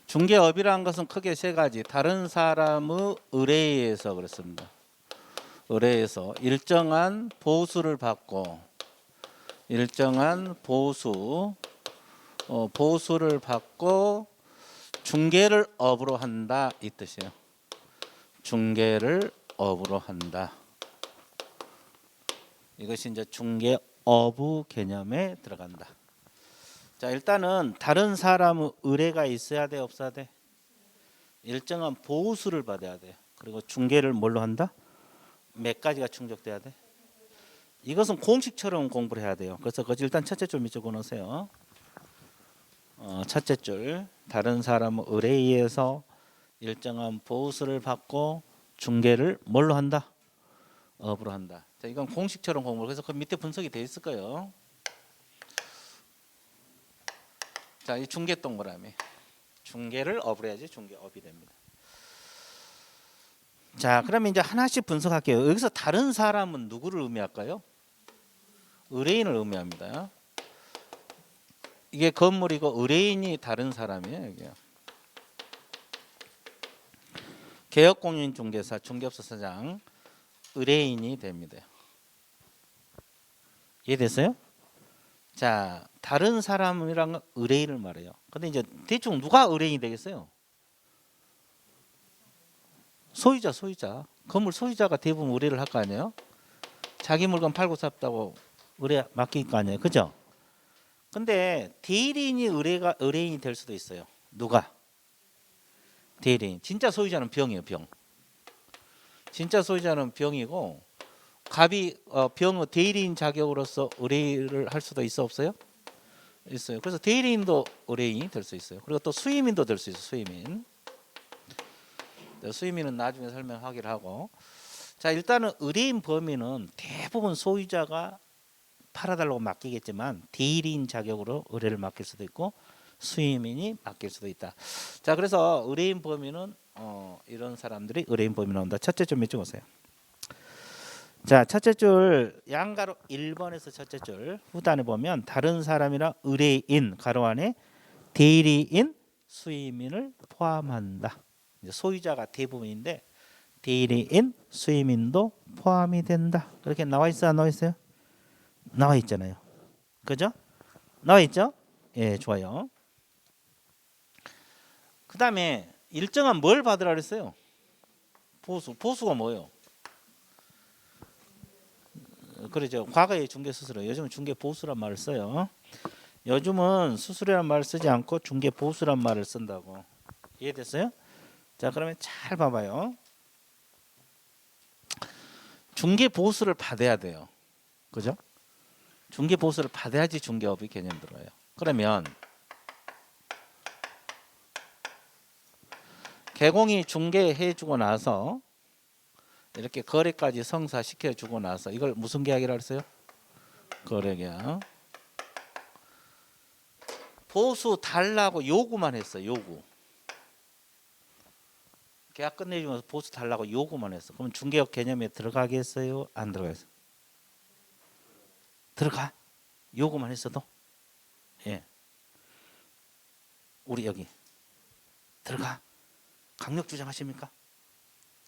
중개업이라는 것은 크게 세 가지. 다른 사람의 의뢰에 의해서 그렇습니다. 의뢰에서 일정한 보수를 받고 일정한 보수를 받고 중개를 업으로 한다 이 뜻이에요. 중개를 업으로 한다. 이것이 이제 중개업의 개념에 들어간다. 자, 일단은 다른 사람의 의뢰가 있어야 돼, 없어야 돼? 일정한 보수를 받아야 돼. 그리고 중개를 뭘로 한다? 몇 가지가 충족돼야 돼? 이것은 공식처럼 공부를 해야 돼요. 그래서 일단 첫째 줄 밑에 적어놓으세요. 첫째 줄, 다른 사람의 의뢰에 의해서 일정한 보수를 받고 중개를 뭘로 한다? 업으로 한다. 자, 이건 공식처럼 공부를 해서 그 밑에 분석이 돼 있을 거예요. 자, 이 중개 동그라미. 중개를 업으로 해야지 중개업이 됩니다. 자, 그러면 이제 하나씩 분석할게요. 여기서 다른 사람은 누구를 의미할까요? 의뢰인을 의미합니다. 이게 건물이고 의뢰인이 다른 사람이에요. 여기요. 개업공인중개사, 중개업소 사장, 의뢰인이 됩니다. 이해됐어요? 자, 다른 사람이랑 의뢰인을 말해요. 근데 이제 대충 누가 의뢰인이 되겠어요? 소유자. 건물 소유자가 대부분 의뢰를 할 거 아니에요? 자기 물건 팔고 샀다고 의뢰 맡길 거 아니에요, 그죠? 근데 대리인이 의뢰인이 될 수도 있어요. 누가? 대리인. 진짜 소유자는 병이에요, 병. 진짜 소유자는 병이고 갑이 병의 대리인 자격으로서 의뢰를 할 수도 있어, 없어요? 있어요. 그래서 대리인도 의뢰인이 될 수 있어요. 그리고 또 수임인도 될 수 있어요. 수임인은 나중에 설명하기로 하고. 자, 일단은 의뢰인 범위는 대부분 소유자가 팔아달라고 맡기겠지만 대리인 자격으로 의뢰를 맡길 수도 있고 수임인이 맡길 수도 있다. 자, 그래서 의뢰인 범위는 이런 사람들이 의뢰인 범위 나온다. 첫째 줄 밑줄 보세요. 자, 첫째 줄 양가로 1번에서 첫째 줄 후단에 보면 다른 사람이랑 의뢰인 가로 안에 대리인, 수임인을 포함한다. 이제 소유자가 대부분인데 대리인, 수임인도 포함이 된다. 그렇게 나와 있어, 안 나와 있어요? 나와 있잖아요. 그죠? 나와 있죠? 예, 좋아요. 그 다음에 일정한 뭘 받으라 그랬어요? 보수가 뭐예요? 그러죠. 과거의 중개 수수료, 요즘은 중개 보수란 말을 써요. 요즘은 수수료란 말을 쓰지 않고 중개 보수란 말을 쓴다고. 이해됐어요? 자, 그러면 잘 봐봐요. 중개 보수를 받아야 돼요. 그죠? 중개 보수를 받아야지 중개업이 개념 들어요. 그러면 개공이 중개해주고 나서 이렇게 거래까지 성사시켜주고 나서 이걸 무슨 계약이라고 했어요? 거래계약. 보수 달라고 요구만 했어요. 요구. 계약 끝내주면서 보수 달라고 요구만 했어. 그럼 중개업 개념에 들어가겠어요? 안 들어가겠어요? 들어가. 요구만 했어도. 예. 우리 여기 들어가. 강력 주장하십니까?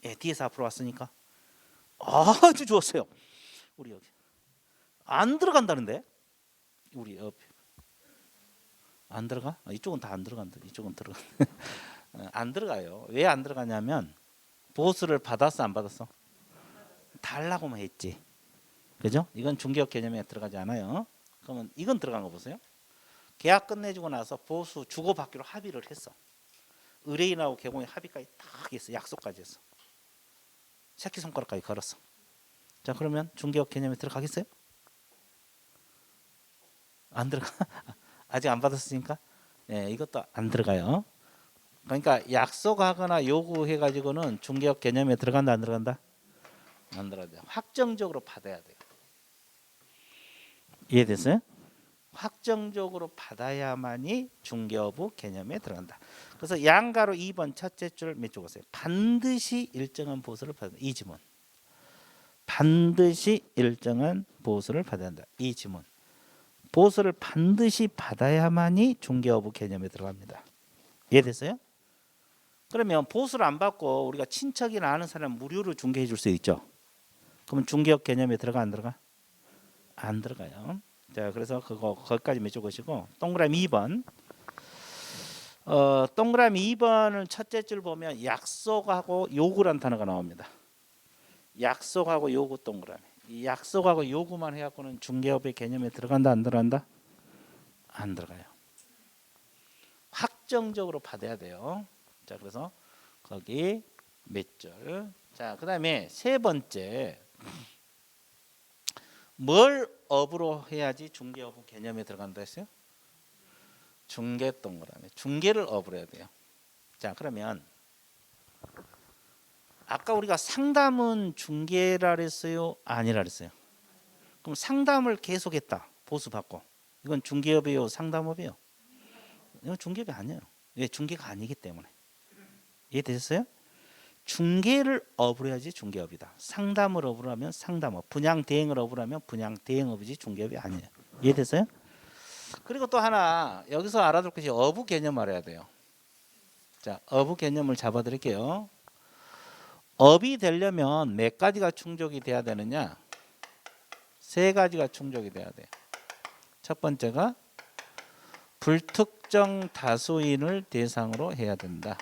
예, 뒤에서 앞으로 왔으니까 아주 좋았어요. 우리 여기 안 들어간다는데 우리 옆에 안 들어가? 이쪽은 다 안 들어간다. 이쪽은 들어가. 안 들어가요. 왜 안 들어가냐면 보수를 받았어, 안 받았어? 달라고만 했지. 그죠? 이건 중개업 개념에 들어가지 않아요. 그러면 이건 들어간 거 보세요. 계약 끝내주고 나서 보수 주고받기로 합의를 했어. 의뢰인하고 개공의 합의까지 딱 했어. 약속까지 했어. 새끼손가락까지 걸었어. 자, 그러면 중개업 개념에 들어가겠어요? 안 들어가. 아직 안 받았으니까. 예, 이것도 안 들어가요. 그러니까 약속하거나 요구해가지고는 중개업 개념에 들어간다, 안 들어간다? 안 들어가요. 확정적으로 받아야 돼요. 이해됐어요? 확정적으로 받아야만이 중개업의 개념에 들어간다. 그래서 양가로 2번 첫째 줄 밑줄 보세요. 반드시 일정한 보수를 받는다. 이 지문. 반드시 일정한 보수를 받아야 한다. 이 지문. 보수를 반드시 받아야만이 중개업의 개념에 들어갑니다. 이해됐어요? 그러면 보수를 안 받고 우리가 친척이나 아는 사람 무료로 중개해 줄 수 있죠. 그러면 중개업 개념에 들어가 안 들어가? 안 들어가요. 자, 그래서 거기까지 메꿔보시고 동그라미 2번. 동그라미 2번을 첫째 줄 보면 약속하고 요구란 단어가 나옵니다. 약속하고 요구 동그라미. 이 약속하고 요구만 해갖고는 중개업의 개념에 들어간다 안 들어간다? 안 들어가요. 확정적으로 받아야 돼요. 자, 그래서 거기 몇 절. 자, 그다음에 세 번째 뭘 업으로 해야지 중개업 개념에 들어간다 했어요? 중개 동그라미. 중개를 업으로 해야 돼요. 자, 그러면 아까 우리가 상담은 중개라 그랬어요? 아니라 그랬어요? 그럼 상담을 계속했다. 보수받고. 이건 중개업이요? 상담업이요? 이건 중개업이 아니에요. 왜? 중개가 아니기 때문에. 이해되셨어요? 중개를 업으로 해야지 중개업이다. 상담을 업으로 하면 상담업. 분양 대행을 업으로 하면 분양 대행업이지 중개업이 아니에요. 이해됐어요? 그리고 또 하나 여기서 알아둘 것이 어부 개념 알아야 돼요. 자, 어부 개념을 잡아드릴게요. 업이 되려면 몇 가지가 충족이 돼야 되느냐? 세 가지가 충족이 돼야 돼요. 첫 번째가 불특정 다수인을 대상으로 해야 된다.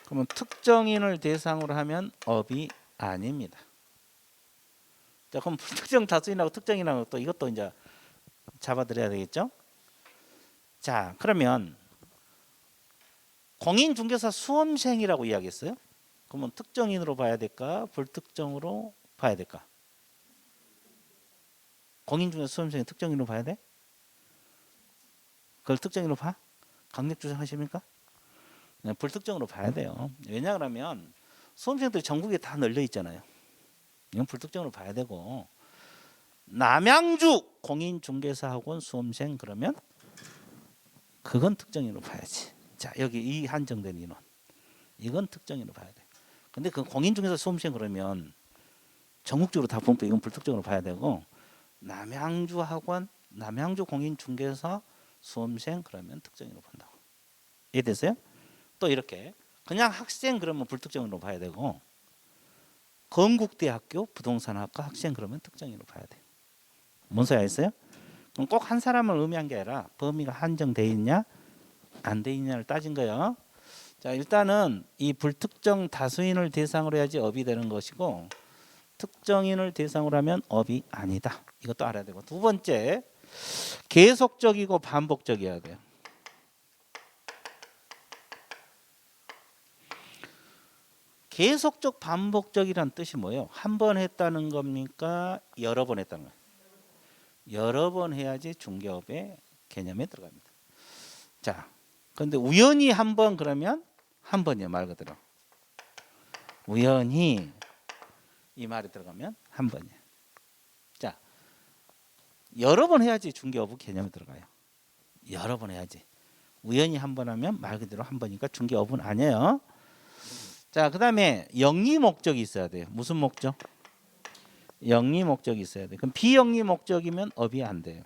그러면 특정인을 대상으로 하면 업이 아닙니다. 자, 그럼 불특정 다수인하고 특정인하고 또 이것도 이제 잡아드려야 되겠죠? 자, 그러면 공인중개사 수험생이라고 이야기했어요. 그러면 특정인으로 봐야 될까? 불특정으로 봐야 될까? 공인중개사 수험생이 특정인으로 봐야 돼? 그걸 특정인으로 봐? 강력 주장하십니까? 네, 불특정으로 봐야 돼요. 왜냐하면 수험생들이 전국에 다 널려 있잖아요. 이건 불특정으로 봐야 되고 남양주 공인중개사학원 수험생 그러면 그건 특정인으로 봐야지. 자, 여기 이 한정된 인원 이건 특정인으로 봐야 돼. 근데 그 공인중개사 수험생 그러면 전국적으로 다 보면 이건 불특정으로 봐야 되고 남양주 학원 남양주 공인중개사 수험생 그러면 특정인으로 본다고. 이해됐어요? 또 이렇게 그냥 학생 그러면 불특정으로 봐야 되고 건국대학교 부동산학과 학생 그러면 특정인으로 봐야 돼. 뭔 소리 알겠어요? 그럼 꼭 한 사람을 의미한 게 아니라 범위가 한정돼 있냐 안 돼 있냐를 따진 거예요. 자, 일단은 이 불특정 다수인을 대상으로 해야지 업이 되는 것이고 특정인을 대상으로 하면 업이 아니다. 이것도 알아야 되고 두 번째 계속적이고 반복적이어야 돼요. 계속적 반복적이란 뜻이 뭐예요? 한 번 했다는 겁니까? 여러 번 했다는 거예요? 여러 번 해야지 중개업의 개념에 들어갑니다. 자, 그런데 우연히 한 번 그러면 한 번이에요. 말 그대로. 우연히 이 말이 들어가면 한 번이에요. 자, 여러 번 해야지 중개업의 개념에 들어가요. 여러 번 해야지. 우연히 한 번 하면 말 그대로 한 번이니까 중개업은 아니에요. 자, 그다음에 영리 목적이 있어야 돼요. 무슨 목적? 영리 목적이 있어야 돼. 그럼 비영리 목적이면 업이 안 돼요.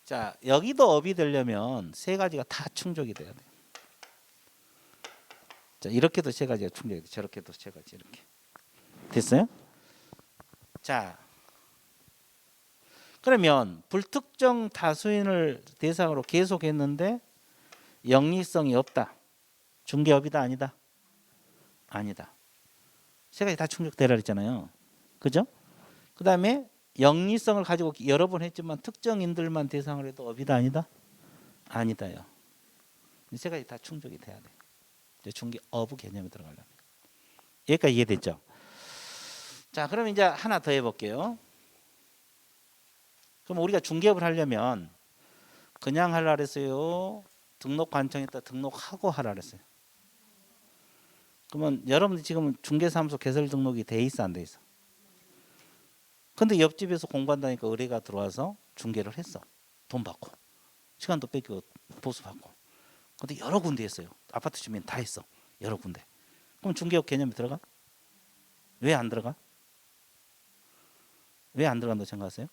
자, 여기도 업이 되려면 세 가지가 다 충족이 돼야 돼요. 자, 이렇게도 세 가지가 충족이 돼. 저렇게도 세 가지 이렇게. 됐어요? 자, 그러면 불특정 다수인을 대상으로 계속했는데 영리성이 없다. 중개업이다 아니다? 아니다. 세 가지 다 충족되라 그랬잖아요. 그죠? 그 다음에 영리성을 가지고 여러 번 했지만 특정인들만 대상으로 해도 업이다 아니다? 아니다요. 세 가지 다 충족이 돼야 돼. 중개업 개념에 들어가려면. 여기까지 이해됐죠? 자, 그럼 이제 하나 더 해볼게요. 그럼 우리가 중개업을 하려면 그냥 하라 그랬어요? 등록 관청에다 등록하고 하라 그랬어요? 그러면 여러분들 지금 중개사무소 개설 등록이 돼 있어 안 돼 있어? 근데 옆집에서 공부한다니까 의뢰가 들어와서 중개를 했어. 돈 받고 시간도 뺏기고 보수 받고. 근데 여러 군데 했어요. 아파트 주민 다 했어. 여러 군데. 그럼 중개업 개념에 들어가? 왜 안 들어가? 왜 안 들어간다고 생각하세요?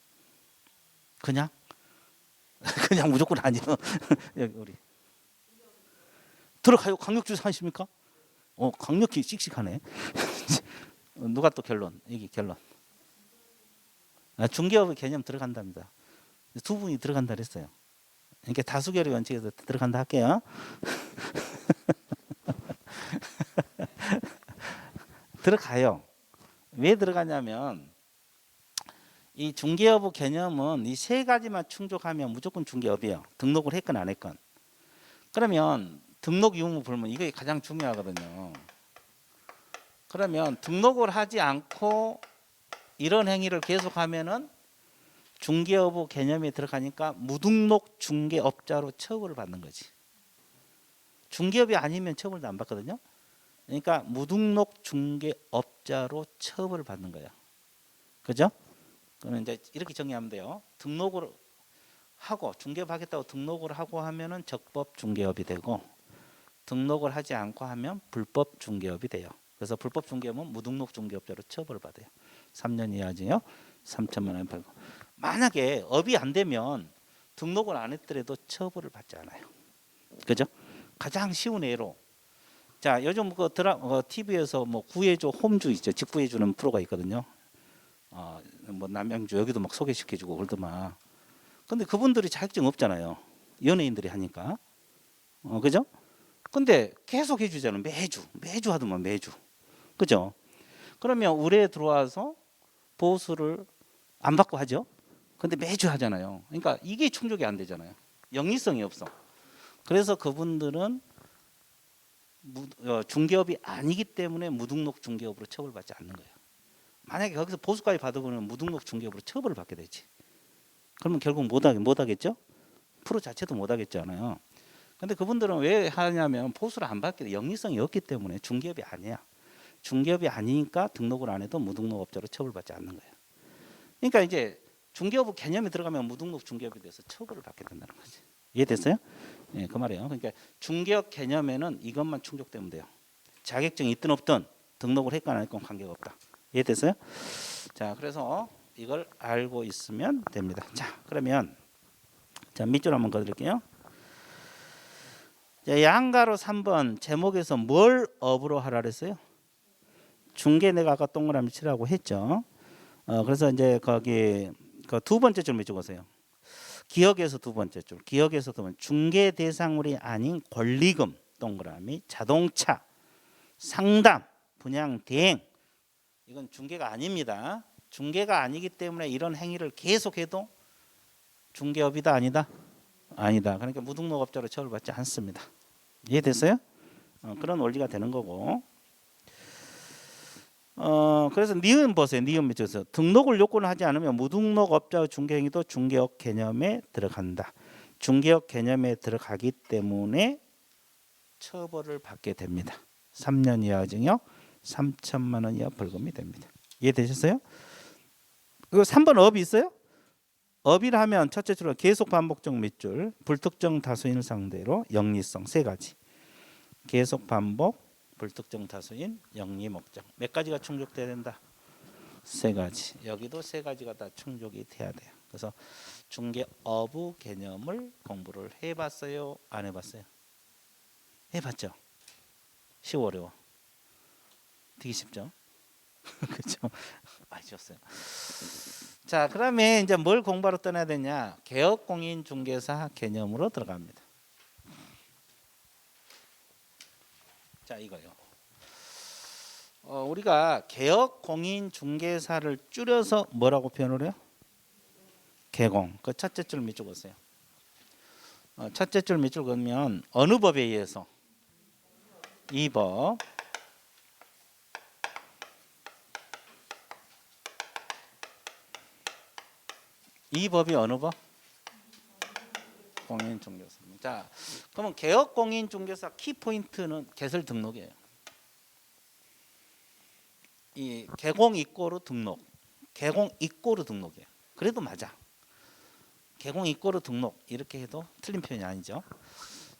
그냥? 그냥 무조건 아니요. 여기 우리 들어가요. 강력주사 하십니까? 강력히 씩씩하네. 누가 또 결론? 여기 결론. 중개업의 개념 들어간답니다. 두 분이 들어간다 그랬어요. 그러니까 다수결의 원칙에서 들어간다 할게요. 들어가요. 왜 들어가냐면 이 중개업의 개념은 이 세 가지만 충족하면 무조건 중개업이에요. 등록을 했건 안 했건. 그러면 등록 유무 불문 이게 가장 중요하거든요. 그러면 등록을 하지 않고 이런 행위를 계속하면은 중개업의 개념에 들어가니까 무등록 중개업자로 처벌을 받는 거지. 중개업이 아니면 처벌도 안 받거든요. 그러니까 무등록 중개업자로 처벌을 받는 거예요. 그죠? 그러면 이제 이렇게 정리하면 돼요. 등록을 하고 중개업 하겠다고 등록을 하고 하면은 적법 중개업이 되고 등록을 하지 않고 하면 불법 중개업이 돼요. 그래서 불법 중개업은 무등록 중개업자로 처벌을 받아요. 3년 이하지요. 3천만 원 벌금. 만약에 업이 안 되면 등록을 안 했더라도 처벌을 받지 않아요. 그죠? 가장 쉬운 예로 자 요즘 그 TV에서 뭐 구해줘 홈주 있죠. 집 구해주는 프로가 있거든요. 뭐 남양주 여기도 막 소개시켜주고 그러더만. 근데 그분들이 자격증 없잖아요. 연예인들이 하니까. 그죠? 근데 계속 해주잖아요. 매주 하더만 매주. 그죠? 그러면 의뢰에 들어와서 보수를 안 받고 하죠. 근데 매주 하잖아요. 그러니까 이게 충족이 안 되잖아요. 영리성이 없어. 그래서 그분들은 중개업이 아니기 때문에 무등록 중개업으로 처벌받지 않는 거예요. 만약에 거기서 보수까지 받으면 무등록 중개업으로 처벌을 받게 되지. 그러면 결국 못 하겠죠? 프로 자체도 못 하겠잖아요. 근데 그분들은 왜 하냐면 보수를 안 받게 돼. 영리성이 없기 때문에 중개업이 아니야. 중개업이 아니니까 등록을 안 해도 무등록업자로 처벌받지 않는 거예요. 그러니까 이제 중개업 개념에 들어가면 무등록 중개업에 대해서 처벌을 받게 된다는 거지. 이해됐어요? 예, 그 말이에요. 그러니까 중개업 개념에는 이것만 충족되면 돼요. 자격증이 있든 없든 등록을 했건 안 했건 관계가 없다. 이해됐어요? 자, 그래서 이걸 알고 있으면 됩니다. 자, 그러면 자 밑줄 한번 그어드릴게요. 자, 양가로 3번 제목에서 뭘 업으로 하라 그랬어요? 중개 내가 아까 동그라미 치라고 했죠. 그래서 이제 거기 그 두 번째 줄 밑줄보세요. 기억에서 두 번째 줄. 기억에서 두 번째. 중개 대상물이 아닌 권리금 동그라미, 자동차, 상담, 분양, 대행. 이건 중개가 아닙니다. 중개가 아니기 때문에 이런 행위를 계속해도 중개업이다 아니다? 아니다. 그러니까 무등록업자로 처벌받지 않습니다. 이해됐어요? 그런 원리가 되는 거고. 그래서 니은 보세요. 니은 밑에서 등록을 요건을 하지 않으면 무등록업자의 중개행위도 중개업 개념에 들어간다. 중개업 개념에 들어가기 때문에 처벌을 받게 됩니다. 3년 이하 징역 3천만 원 이하 벌금이 됩니다. 이해되셨어요? 그리고 3번 업이 있어요? 업이라 하면 첫째 줄은 계속 반복적 밑줄, 불특정 다수인을 상대로 영리성 세 가지. 계속 반복, 불특정 다수인, 영리 목적. 몇 가지가 충족돼야 된다? 세 가지. 여기도 세 가지가 다 충족이 돼야 돼요. 그래서 중개업의 개념을 공부를 해봤어요? 안 해봤어요? 해봤죠? 쉬워 어려워? 되게 쉽죠? 그렇죠? 많이 쉬웠어요. 자, 그러면 이제 뭘 공부하러 떠나야 되냐? 개업공인중개사 개념으로 들어갑니다. 자, 이거요. 우리가 개업공인중개사를 줄여서 뭐라고 표현을 해요? 개공. 그 첫째 줄 밑줄 보세요. 첫째 줄 밑줄 그으면 어느 법에 의해서? 이 법. 이 법이 어느 법? 공인중개사. 자, 그러면 개업공인중개사 키포인트는 개설 등록이에요. 이 개공 이꼬르 등록, 개공 이꼬르 등록이에요. 그래도 맞아. 개공 이꼬르 등록 이렇게 해도 틀린 표현이 아니죠.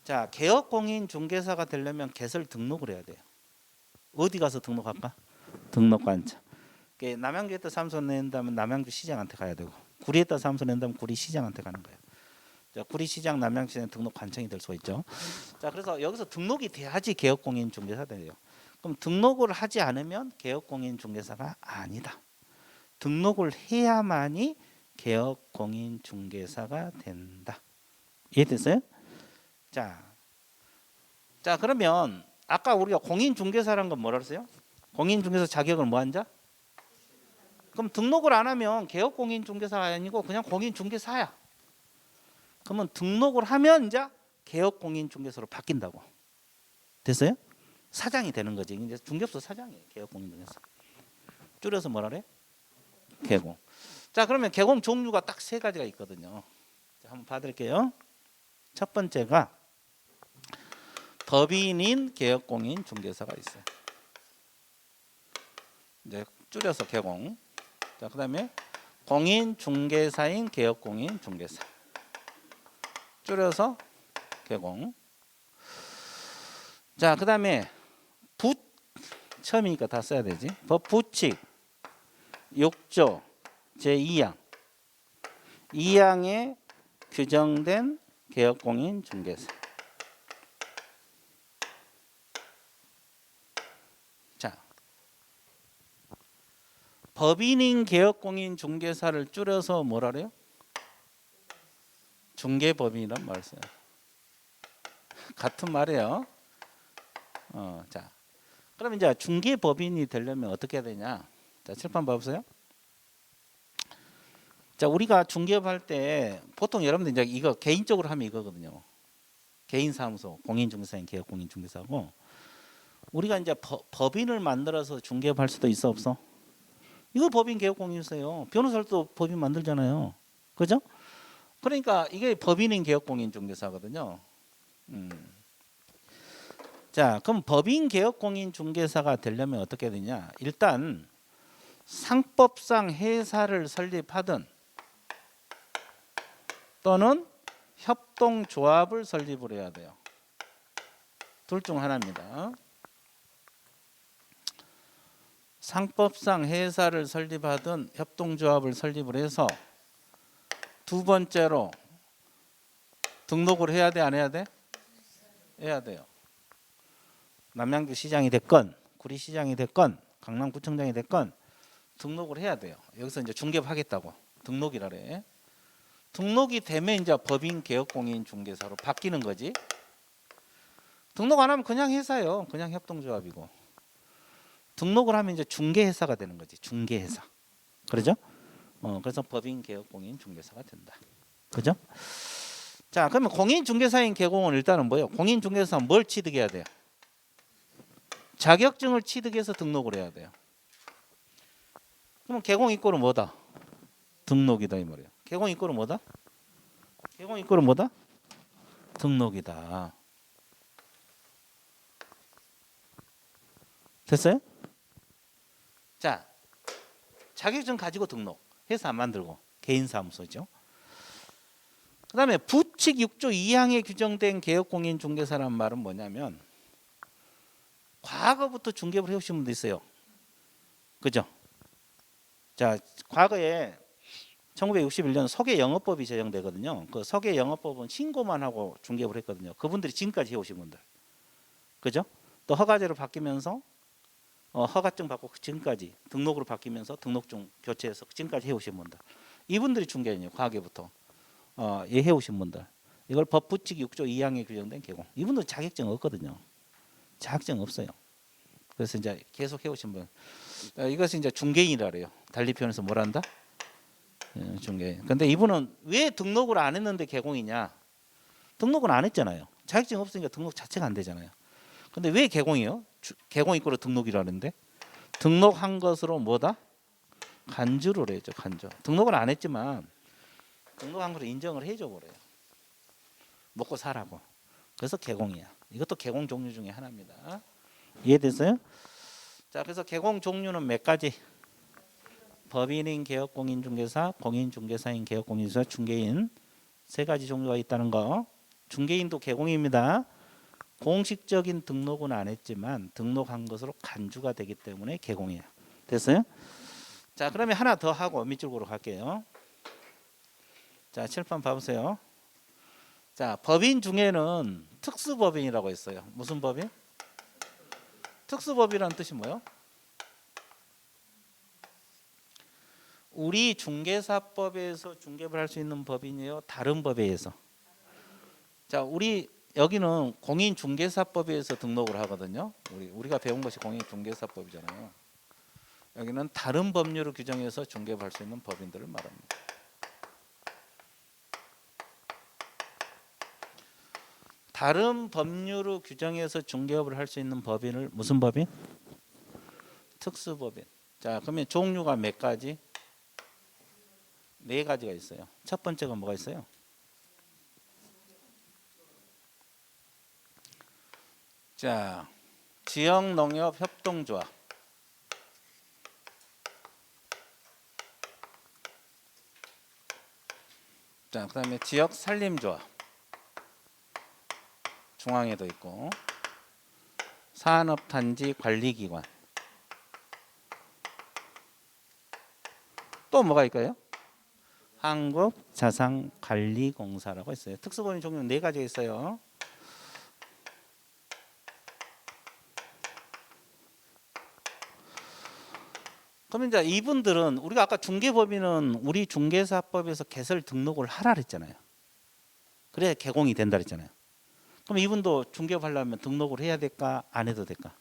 자, 개업공인중개사가 되려면 개설 등록을 해야 돼요. 어디 가서 등록할까? 등록관청. 남양주에다 사무소 낸다면 남양주 시장한테 가야 되고, 구리에다 사무소 낸다면 구리 시장한테 가는 거예요. 자, 구리시장, 남양시장 등록 관청이 될 수가 있죠. 자, 그래서 여기서 등록이 돼야지 개업공인중개사 돼요. 그럼 등록을 하지 않으면 개업공인중개사가 아니다. 등록을 해야만이 개업공인중개사가 된다. 이해됐어요? 자, 그러면 아까 우리가 공인중개사라는 건 뭐라 그랬어요? 공인중개사 자격을 뭐 한자? 그럼 등록을 안 하면 개업공인중개사가 아니고 그냥 공인중개사야. 그러면 등록을 하면 이제 개업공인중개사로 바뀐다고. 됐어요? 사장이 되는 거지. 이제 중개업소 사장이에요. 개업공인중개사. 줄여서 뭐라 그래? 개공. 자, 그러면 개공 종류가 딱 세 가지가 있거든요. 자, 한번 봐드릴게요. 첫 번째가 법인인 개업공인중개사가 있어요. 이제 줄여서 개공. 자, 그다음에 공인중개사인 개업공인중개사. 줄여서 개공. 자, 그다음에 처음이니까 다 써야 되지. 법 부칙 6조 제2항 2항에 규정된 개업공인중개사. 자, 법인인 개업공인중개사를 줄여서 뭐라 그래요? 중개법인이란 말을 써요. 같은 말이에요. 자, 그럼 이제 중개법인이 되려면 어떻게 해야 되냐? 자, 칠판 봐보세요. 자, 우리가 중개업할 때 보통 여러분들 이제 이거 개인적으로 하면 이거거든요. 개인사무소, 공인중개사인 개업공인중개사고, 우리가 이제 법인을 만들어서 중개업할 수도 있어 없어? 이거 법인 개업공인중개사예요. 변호사도 법인 만들잖아요. 그죠? 그러니까 이게 법인인 개업공인중개사거든요. 자, 그럼 법인 개업공인중개사가 되려면 어떻게 되냐? 일단 상법상 회사를 설립하든 또는 협동조합을 설립을 해야 돼요. 둘 중 하나입니다. 상법상 회사를 설립하든 협동조합을 설립을 해서 두 번째로 등록을 해야 돼, 안 해야 돼? 해야 돼요. 남양주 시장이 됐건 구리시장이 됐건 강남구청장이 됐건 등록을 해야 돼요. 여기서 이제 중개업하겠다고 등록이라 그래. 등록이 되면 이제 법인 개업공인중개사로 바뀌는 거지. 등록 안 하면 그냥 회사예요. 그냥 협동조합이고. 등록을 하면 이제 중개회사가 되는 거지. 중개회사. 그러죠? 그래서 법인 개업공인중개사가 된다. 그죠? 자, 그러면 공인중개사인 개공은 일단은 뭐예요? 공인중개사는 뭘 취득해야 돼요? 자격증을 취득해서 등록을 해야 돼요. 그럼 개공 이꼴은 뭐다? 등록이다 이 말이에요. 개공 이꼴은 뭐다? 개공 이꼴은 뭐다? 등록이다. 됐어요? 자, 자격증 가지고 등록. 회사 안 만들고 개인 사무소죠. 그다음에 부칙 6조 2항에 규정된 개업공인중개사라는 말은 뭐냐면 과거부터 중개업을 해오신 분도 있어요. 그죠? 자, 과거에 1961년 서계영업법이 제정되거든요. 그 서계영업법은 신고만 하고 중개업을 했거든요. 그분들이 지금까지 해오신 분들. 그죠? 또 허가제로 바뀌면서 허가증 받고 지금까지 등록으로 바뀌면서 등록증 교체해서 지금까지 해오신 분들. 이분들이 중개인이에요. 과거부터 해오신 분들. 이걸 법 부칙 6조 2항에 규정된 개공. 이분들 자격증 없거든요. 자격증 없어요. 그래서 이제 계속 해오신 분. 이것은 이제 중개인이라 그래요. 달리 표현해서 뭐란다? 중개인. 근데 이분은 왜 등록을 안 했는데 개공이냐? 등록은 안 했잖아요. 자격증 없으니까 등록 자체가 안 되잖아요. 근데 왜 개공이요? 개공 이꼴로 등록이라는데 등록한 것으로 뭐다? 간주를 해죠. 간주. 등록을 안 했지만 등록한 걸 인정을 해줘 버려요. 먹고 사라고. 그래서 개공이야. 이것도 개공 종류 중에 하나입니다. 이해됐어요? 자, 그래서 개공 종류는 몇 가지? 법인인 개업공인중개사, 공인중개사인 개업공인중개사, 중개인 세 가지 종류가 있다는 거. 중개인도 개공입니다. 공식적인 등록은 안 했지만 등록한 것으로 간주가 되기 때문에 개공이에요. 됐어요? 자, 그러면 하나 더 하고 밑줄으로 갈게요. 자, 칠판 봐보세요. 자, 법인 중에는 특수법인이라고 있어요. 무슨 법인? 특수법이라는 뜻이 뭐예요? 우리 중개사법에서 중개를 할 수 있는 법인이에요? 다른 법에 의해서? 자, 우리 여기는 공인중개사법에서 등록을 하거든요. 우리가 배운 것이 공인중개사법이잖아요. 여기는 다른 법률을 규정해서 중개를 할 수 있는 법인들을 말합니다. 다른 법률을 규정해서 중개업을 할 수 있는 법인을 무슨 법인? 특수법인. 자, 그러면 종류가 몇 가지? 네 가지가 있어요. 첫 번째가 뭐가 있어요? 자, 지역농협협동조합. 자, 그다음에 지역산림조합. 중앙에도 있고, 산업단지 관리기관. 또 뭐가 있까요? 한국자산관리공사라고 있어요. 특수법인 종류는 네 가지가 있어요. 그러면 이제 이분들은 우리가 아까 중개법인은 우리 중개사법에서 개설 등록을 하라 그랬잖아요. 그래야 개공이 된다 그랬잖아요. 그럼 이분도 중개업 하려면 등록을 해야 될까? 안 해도 될까?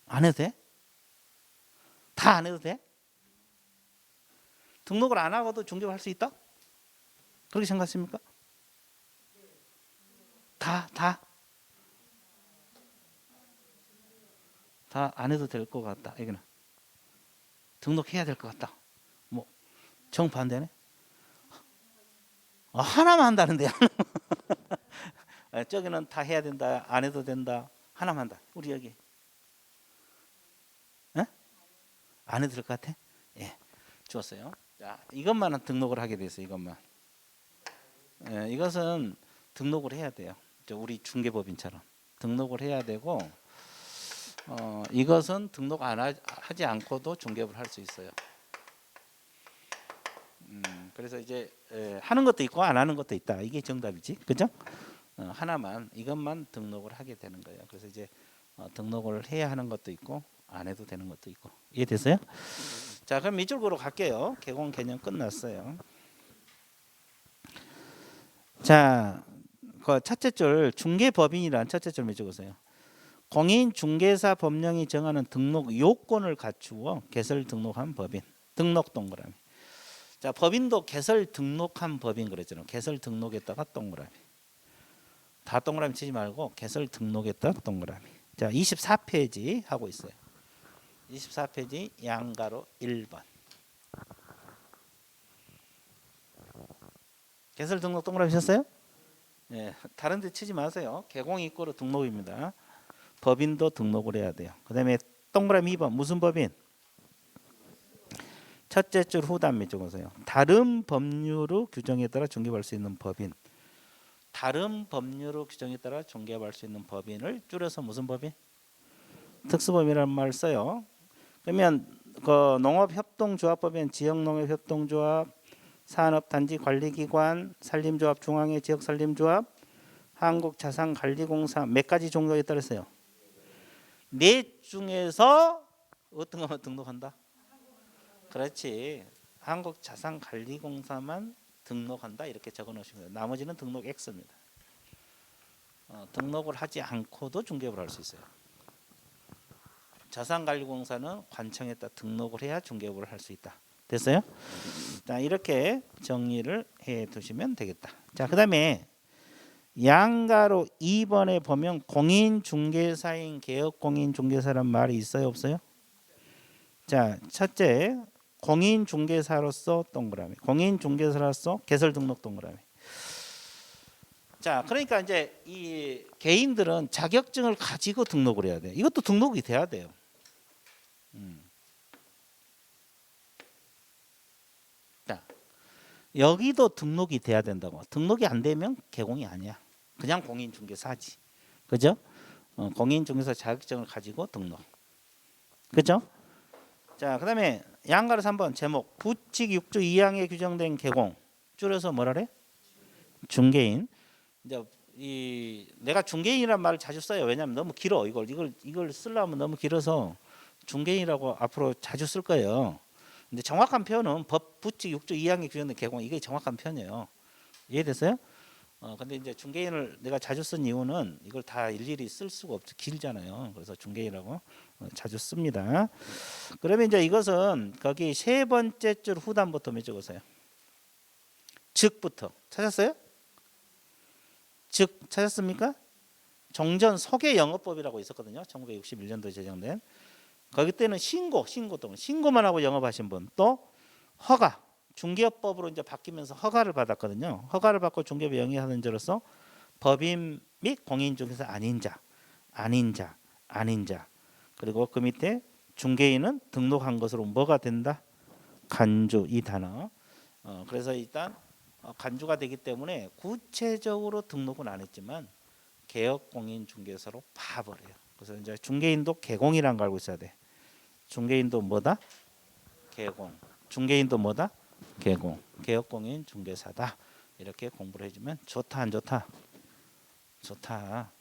안 해도 돼? 다 안 해도 돼? 등록을 안 하고도 중개업 할 수 있다? 그렇게 생각하십니까? 다 안 해도 될 것 같다. 이거는 등록해야 될 것 같다. 뭐 정반대네. 하나만 한다는데요. 저기는 다 해야 된다. 안 해도 된다. 하나만 한다. 우리 여기 안 해도 될 것 같아? 예, 좋았어요. 자, 이것만은 등록을 하게 돼 있어요. 이것만. 예, 이것은 등록을 해야 돼요. 우리 중개법인처럼 등록을 해야 되고, 이것은 등록 하지 않고도 중개업을 할 수 있어요. 그래서 이제 하는 것도 있고 안 하는 것도 있다. 이게 정답이지, 그죠? 하나만 이것만 등록을 하게 되는 거예요. 그래서 이제 등록을 해야 하는 것도 있고 안 해도 되는 것도 있고. 이해됐어요? 자, 그럼 이쪽으로 갈게요. 개공 개념 끝났어요. 자, 그 첫째 줄 중개법인이란 첫째 줄 적으세요. 공인중개사 법령이 정하는 등록 요건을 갖추어 개설 등록한 법인. 등록 동그라미. 자, 법인도 개설 등록한 법인 그랬잖아요. 개설 등록했다가 동그라미. 다 동그라미 치지 말고 개설 등록했다가 동그라미. 자, 24페이지 하고 있어요. 24페이지 양가로 1번. 개설 등록 동그라미 쳤어요? 예, 다른 데 치지 마세요. 개공 이꼬르 등록입니다. 법인도 등록을 해야 돼요. 그 다음에 동그라미 2번 무슨 법인? 첫째 줄 후단미 적으세요. 다른 법률의 규정에 따라 중개할 수 있는 법인. 다른 법률의 규정에 따라 중개할 수 있는 법인을 줄여서 무슨 법인? 특수법인이라는 말을 써요. 그러면 그 농업협동조합법인 지역농업협동조합, 산업단지관리기관, 산림조합 중앙의 지역산림조합, 한국자산관리공사 몇 가지 종류에 따라서요. 넷 중에서 어떤 것만 등록한다? 그렇지. 한국자산관리공사만 등록한다 이렇게 적어놓으시면 돼요. 나머지는 등록 X입니다. 등록을 하지 않고도 중개업을 할 수 있어요. 자산관리공사는 관청에다 등록을 해야 중개업을 할 수 있다. 됐어요? 자, 이렇게 정리를 해 두시면 되겠다. 자, 그 다음에 양가로 2번에 보면 공인중개사인 개업공인중개사란 말이 있어요 없어요? 자, 첫째 공인중개사로서 동그라미. 공인중개사로서 개설등록 동그라미. 자, 그러니까 이제 이 개인들은 자격증을 가지고 등록을 해야 돼. 이것도 등록이 돼야 돼요. 자, 여기도 등록이 돼야 된다고. 등록이 안 되면 개공이 아니야. 그냥 공인중개사지. 그죠? 공인중개사 자격증을 가지고 등록. 그죠? 자, 그 다음에 양가로 3번 제목 부칙 6조 2항에 규정된 개공. 줄여서 뭐라 그래? 중개인. 이제 이 내가 중개인이란 말을 자주 써요. 왜냐하면 너무 길어. 이걸 쓰려면 너무 길어서 중개인이라고 앞으로 자주 쓸 거예요. 근데 정확한 표현은 법 부칙 6조 2항의 규정된 개공, 이게 정확한 표현이에요. 이해됐어요? 근데 이제 중개인을 내가 자주 쓴 이유는 이걸 다 일일이 쓸 수가 없죠. 길잖아요. 그래서 중개인이라고 자주 씁니다. 그러면 이제 이것은 거기 세 번째 줄 후단부터 몇 적으세요? 즉부터 찾았어요? 즉 찾았습니까? 종전 소개 영업법이라고 있었거든요. 1961년도에 제정된. 거기 때는 신고만 하고 영업하신 분, 또 허가, 중개업법으로 이제 바뀌면서 허가를 받았거든요. 허가를 받고 중개업에 영위하는 자로서 법인 및 공인중개사 아닌 자, 그리고 그 밑에 중개인은 등록한 것으로 뭐가 된다? 간주, 이 단어. 그래서 일단 간주가 되기 때문에 구체적으로 등록은 안 했지만 개업공인중개사로 봐버려요. 그래서 이제 중개인도 개공이란 걸 알고 있어야 돼. 중개인도 뭐다? 개공. 중개인도 뭐다? 개공. 개업공인중개사다. 이렇게 공부를 해주면 좋다, 안 좋다? 좋다.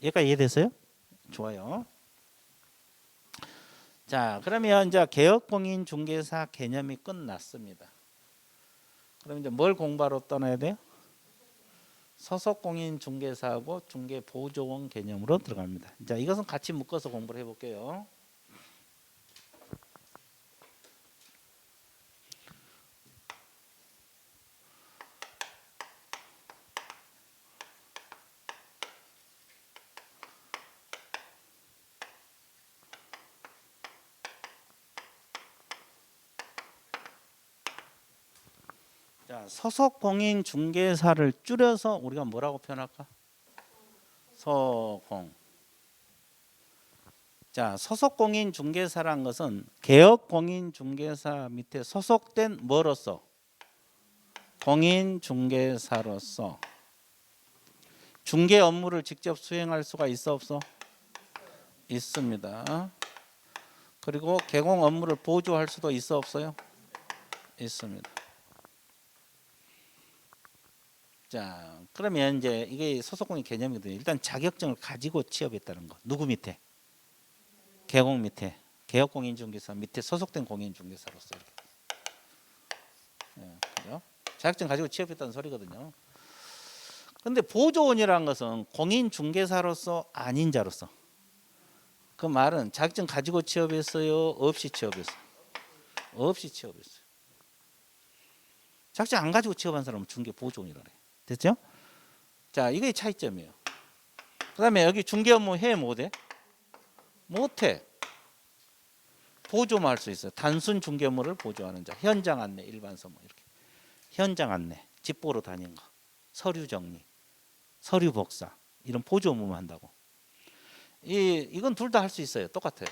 여기까지 이해됐어요? 좋아요. 자, 그러면 이제 개업공인중개사 개념이 끝났습니다. 그럼 이제 뭘 공부하러 떠나야 돼요? 소속공인중개사하고 중개보조원 개념으로 들어갑니다. 자, 이것은 같이 묶어서 공부를 해볼게요. 자, 소속공인중개사를 줄여서 우리가 뭐라고 표현할까? 소공. 자, 소속공인중개사란 것은 개업공인중개사 밑에 소속된 뭐로서? 공인중개사로서 중개 업무를 직접 수행할 수가 있어 없어? 있습니다. 그리고 개공 업무를 보조할 수도 있어 없어요? 있습니다. 자, 그러면 이제 이게 소속공인 개념이거든요. 일단 자격증을 가지고 취업했다는 거. 누구 밑에? 개공 밑에. 개업공인중개사 밑에 소속된 공인중개사로서. 그죠? 자격증 가지고 취업했다는 소리거든요. 근데 보조원이라는 것은 공인중개사로서 아닌 자로서. 그 말은 자격증 가지고 취업했어요? 없이 취업했어요? 없이 취업했어요. 자격증 안 가지고 취업한 사람은 중개보조원이라 그래요. 됐죠? 자, 이게 차이점이에요. 그 다음에 여기 중개 업무 해 못해? 못해. 보조만 할 수 있어요. 단순 중개 업무를 보조하는 자. 현장 안내, 일반 서무 이렇게. 현장 안내, 집 보러 다니는 거, 서류 정리, 서류 복사 이런 보조 업무만 한다고. 이건 둘 다 할 수 있어요. 똑같아요.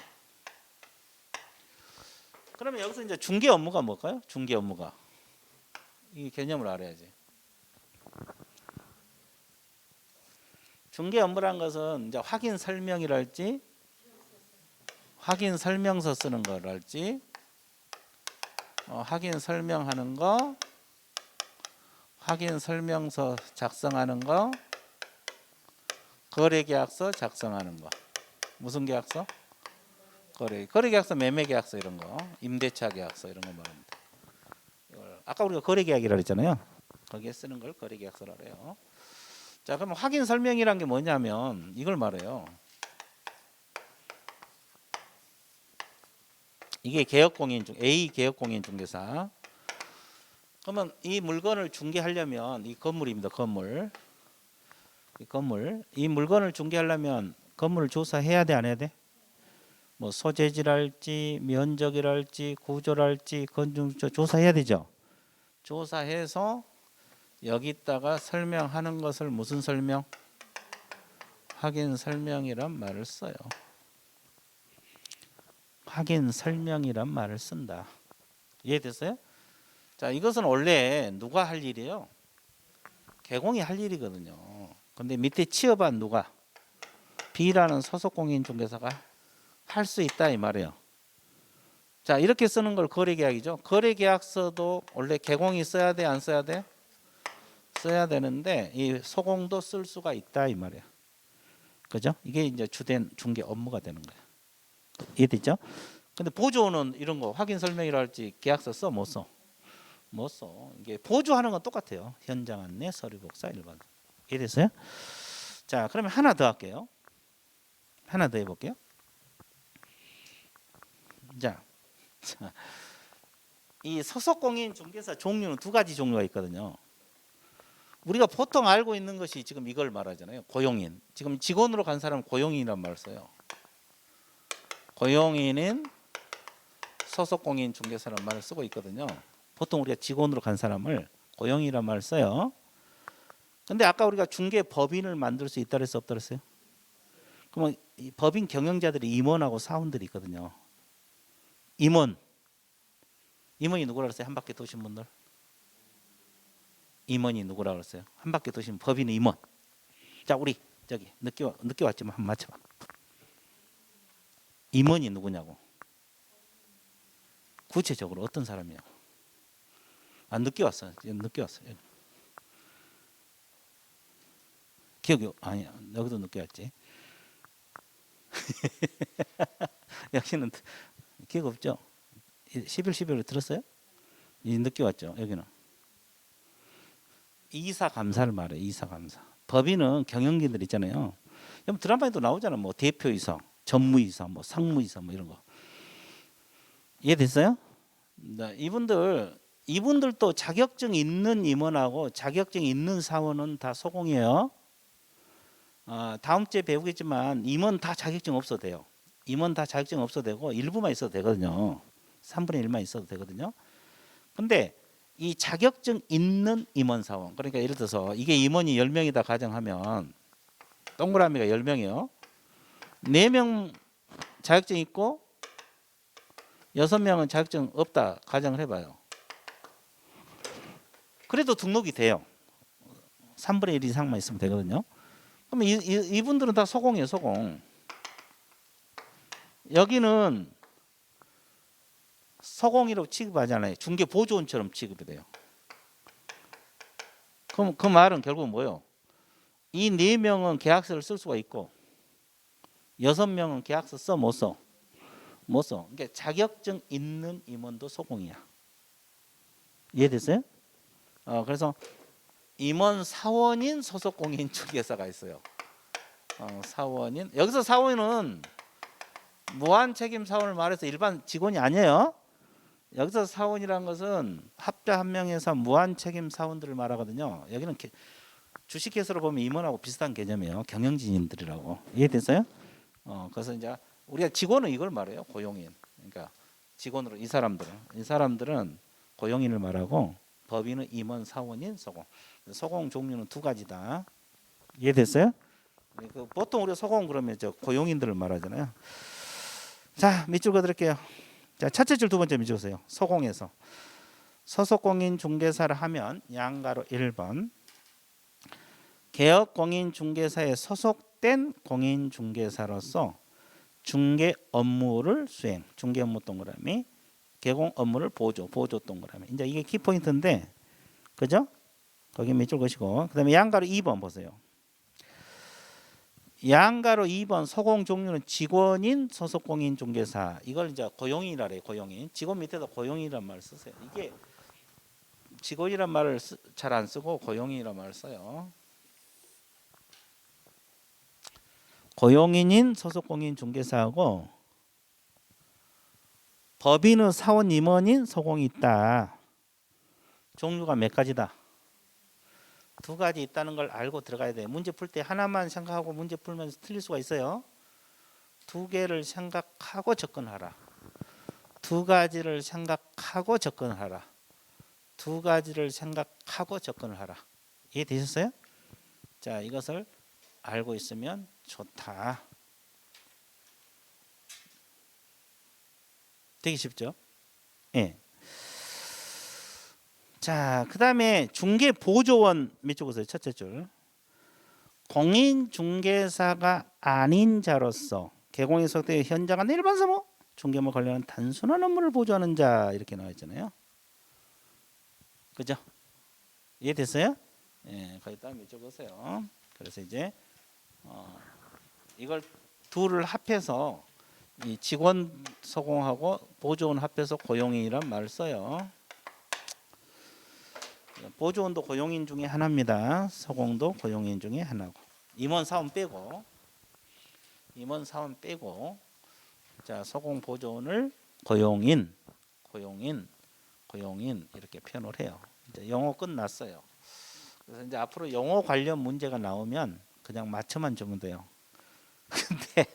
그러면 여기서 이제 중개 업무가 뭘까요? 중개 업무가 이 개념을 알아야지. 중개 업무란 것은 이제 확인 설명이랄지, 확인 설명서 쓰는 거랄지, 확인 설명하는 거, 확인 설명서 작성하는 거, 거래계약서 작성하는 거. 무슨 계약서? 거래계약서, 매매계약서 이런 거, 임대차 계약서 이런 거 말합니다. 이걸 아까 우리가 거래계약이라고 했잖아요. 거기에 쓰는 걸 거래계약서라고 해요. 자, 그럼 확인 설명이란 게 뭐냐면 이걸 말해요. 이게 A 개업공인중개사. 그러면 이 물건을 중개하려면 이 건물입니다. 건물. 이 물건을 중개하려면 건물을 조사해야 돼, 안 해야 돼? 뭐 소재질할지 면적이랄지 구조랄지 건축 조사해야 되죠. 조사해서 여기다가 설명하는 것을 무슨 설명? 확인 설명이란 말을 써요. 확인 설명이란 말을 쓴다. 이해됐어요? 자, 이것은 원래 누가 할 일이에요? 개공이 할 일이거든요. 근데 밑에 취업한 누가? B라는 소속공인중개사가 할 수 있다 이 말이에요. 자, 이렇게 쓰는 걸 거래계약이죠. 거래계약서도 원래 개공이 써야 돼, 안 써야 돼? 써야 되는데 이 소공도 쓸 수가 있다 이 말이야. 그죠? 이게 이제 주된 중개 업무가 되는 거야. 이해됐죠? 근데 보조는 이런 거 확인 설명이랄지 계약서 써 못 써? 못 써. 이게 보조하는 건 똑같아요. 현장 안내, 서류 복사, 일반. 이해됐어요? 자, 그러면 하나 더 할게요. 하나 더 해볼게요. 자, 이 소속공인 중개사 종류는 두 가지 종류가 있거든요. 우리가 보통 알고 있는 것이 지금 이걸 말하잖아요. 고용인. 지금 직원으로 간 사람은 고용인이란 말을 써요. 고용인은 소속공인 중개사라는 말을 쓰고 있거든요. 보통 우리가 직원으로 간 사람을 고용인이란 말을 써요. 근데 아까 우리가 중개법인을 만들 수 있다 그랬어 없다 그랬어요? 그러면 이 법인 경영자들이 임원하고 사원들이 있거든요. 임원이 누구라 그랬어요? 한 바퀴 도신 분들. 임원이 누구라 그랬어요? 한 바퀴 도신 법인 임원. 자, 우리 저기 늦게 왔지만 한번 맞춰봐. 임원이 누구냐고. 구체적으로 어떤 사람이냐고. 아, 늦게 왔어요. 늦게 왔어요. 기억이 아니야. 여기도 늦게 왔지. 여기는 기억 없죠. 11, 12월 들었어요? 이 늦게 왔죠. 여기는 이사 감사를 말해. 이사 감사. 법인은 경영진들 있잖아요. 드라마에도 나오잖아. 뭐 대표이사, 전무이사, 뭐 상무이사, 뭐 이런 거. 이해됐어요? 이분들도 자격증 있는 임원하고 자격증 있는 사원은 다 소공이에요. 다음 주에 배우겠지만 임원 다 자격증 없어도 돼요. 임원 다 자격증 없어도 되고 일부만 있어도 되거든요. 3분의 1만 있어도 되거든요. 근데 이 자격증 있는 임원 사원, 그러니까 예를 들어서 이게 임원이 10명이다 가정하면 동그라미가 10명이요. 4명 자격증 있고 6명은 자격증 없다 가정을 해봐요. 그래도 등록이 돼요. 3분의 1 이상만 있으면 되거든요. 그러면 이분들은 다 소공이에요. 소공. 여기는 소공이라고 취급하잖아요. 중개보조원처럼 취급이 돼요. 그럼 그 말은 결국 뭐예요? 이 4명은 계약서를 쓸 수가 있고 6명은 계약서 써 못 써? 못 써. 그러니까 자격증 있는 임원도 소공이야. 이해됐어요? 그래서 임원 사원인 소속공인 중개사가 있어요. 사원인. 여기서 사원은 무한책임 사원을 말해서 일반 직원이 아니에요. 여기서 사원이라는 것은 합자 한 명에서 무한책임 사원들을 말하거든요. 여기는 주식회사로 보면 임원하고 비슷한 개념이에요. 경영진인들이라고. 이해됐어요? 그래서 이제 우리가 직원은 이걸 말해요. 고용인. 그러니까 직원으로 이 사람들은 고용인을 말하고 법인은 임원, 사원인, 소공. 소공 종류는 두 가지다. 이해됐어요? 보통 우리가 소공 그러면 고용인들을 말하잖아요. 자, 밑줄 그어드릴게요. 자, 첫째 줄 두 번째 밑줄 그으세요. 소공에서 소속공인 중개사를 하면 양가로 1번 개업공인중개사에 소속된 공인중개사로서 중개 업무를 수행. 중개 업무 동그라미. 개공 업무를 보조 동그라미. 이제 이게 키포인트인데, 그죠? 거기 밑줄 그으시고, 그다음에 양가로 2번 보세요. 양가로 2번 소공 종류는 직원인 소속공인 중개사. 이걸 이제 고용인이라 그래요. 고용인. 직원 밑에다 고용인이란 말을 쓰세요. 이게 직원이란 말을 잘 안 쓰고 고용인이란 말을 써요. 고용인인 소속공인 중개사하고 법인의 사원 임원인 소공이 있다. 종류가 몇 가지다? 두 가지 있다는 걸 알고 들어가야 돼요. 문제 풀 때 하나만 생각하고 문제 풀면서 틀릴 수가 있어요. 두 개를 생각하고 접근하라. 두 가지를 생각하고 접근하라. 두 가지를 생각하고 접근을 하라. 이해되셨어요? 자, 이것을 알고 있으면 좋다. 되게 쉽죠? 예. 자, 그 다음에 중개보조원 밑줄 그으세요. 첫째 줄. 공인중개사가 아닌 자로서 개공에 속되어 현장 안내 일반 사무 중개업무 관련한 단순한 업무를 보조하는 자 이렇게 나와 있잖아요. 그죠? 이해됐어요? 예, 거기다 맺어보세요. 그래서 이제 이걸 둘을 합해서 이 직원 소공하고 보조원 합해서 고용인이란 말을 써요. 보조원도 고용인 중에 하나입니다. 소공도 고용인 중에 하나고. 임원 사원 빼고 자 소공 보조원을 고용인 이렇게 표현을 해요. 이제 영어 끝났어요. 그래서 이제 앞으로 영어 관련 문제가 나오면 그냥 맞춰만 주면 돼요. 근데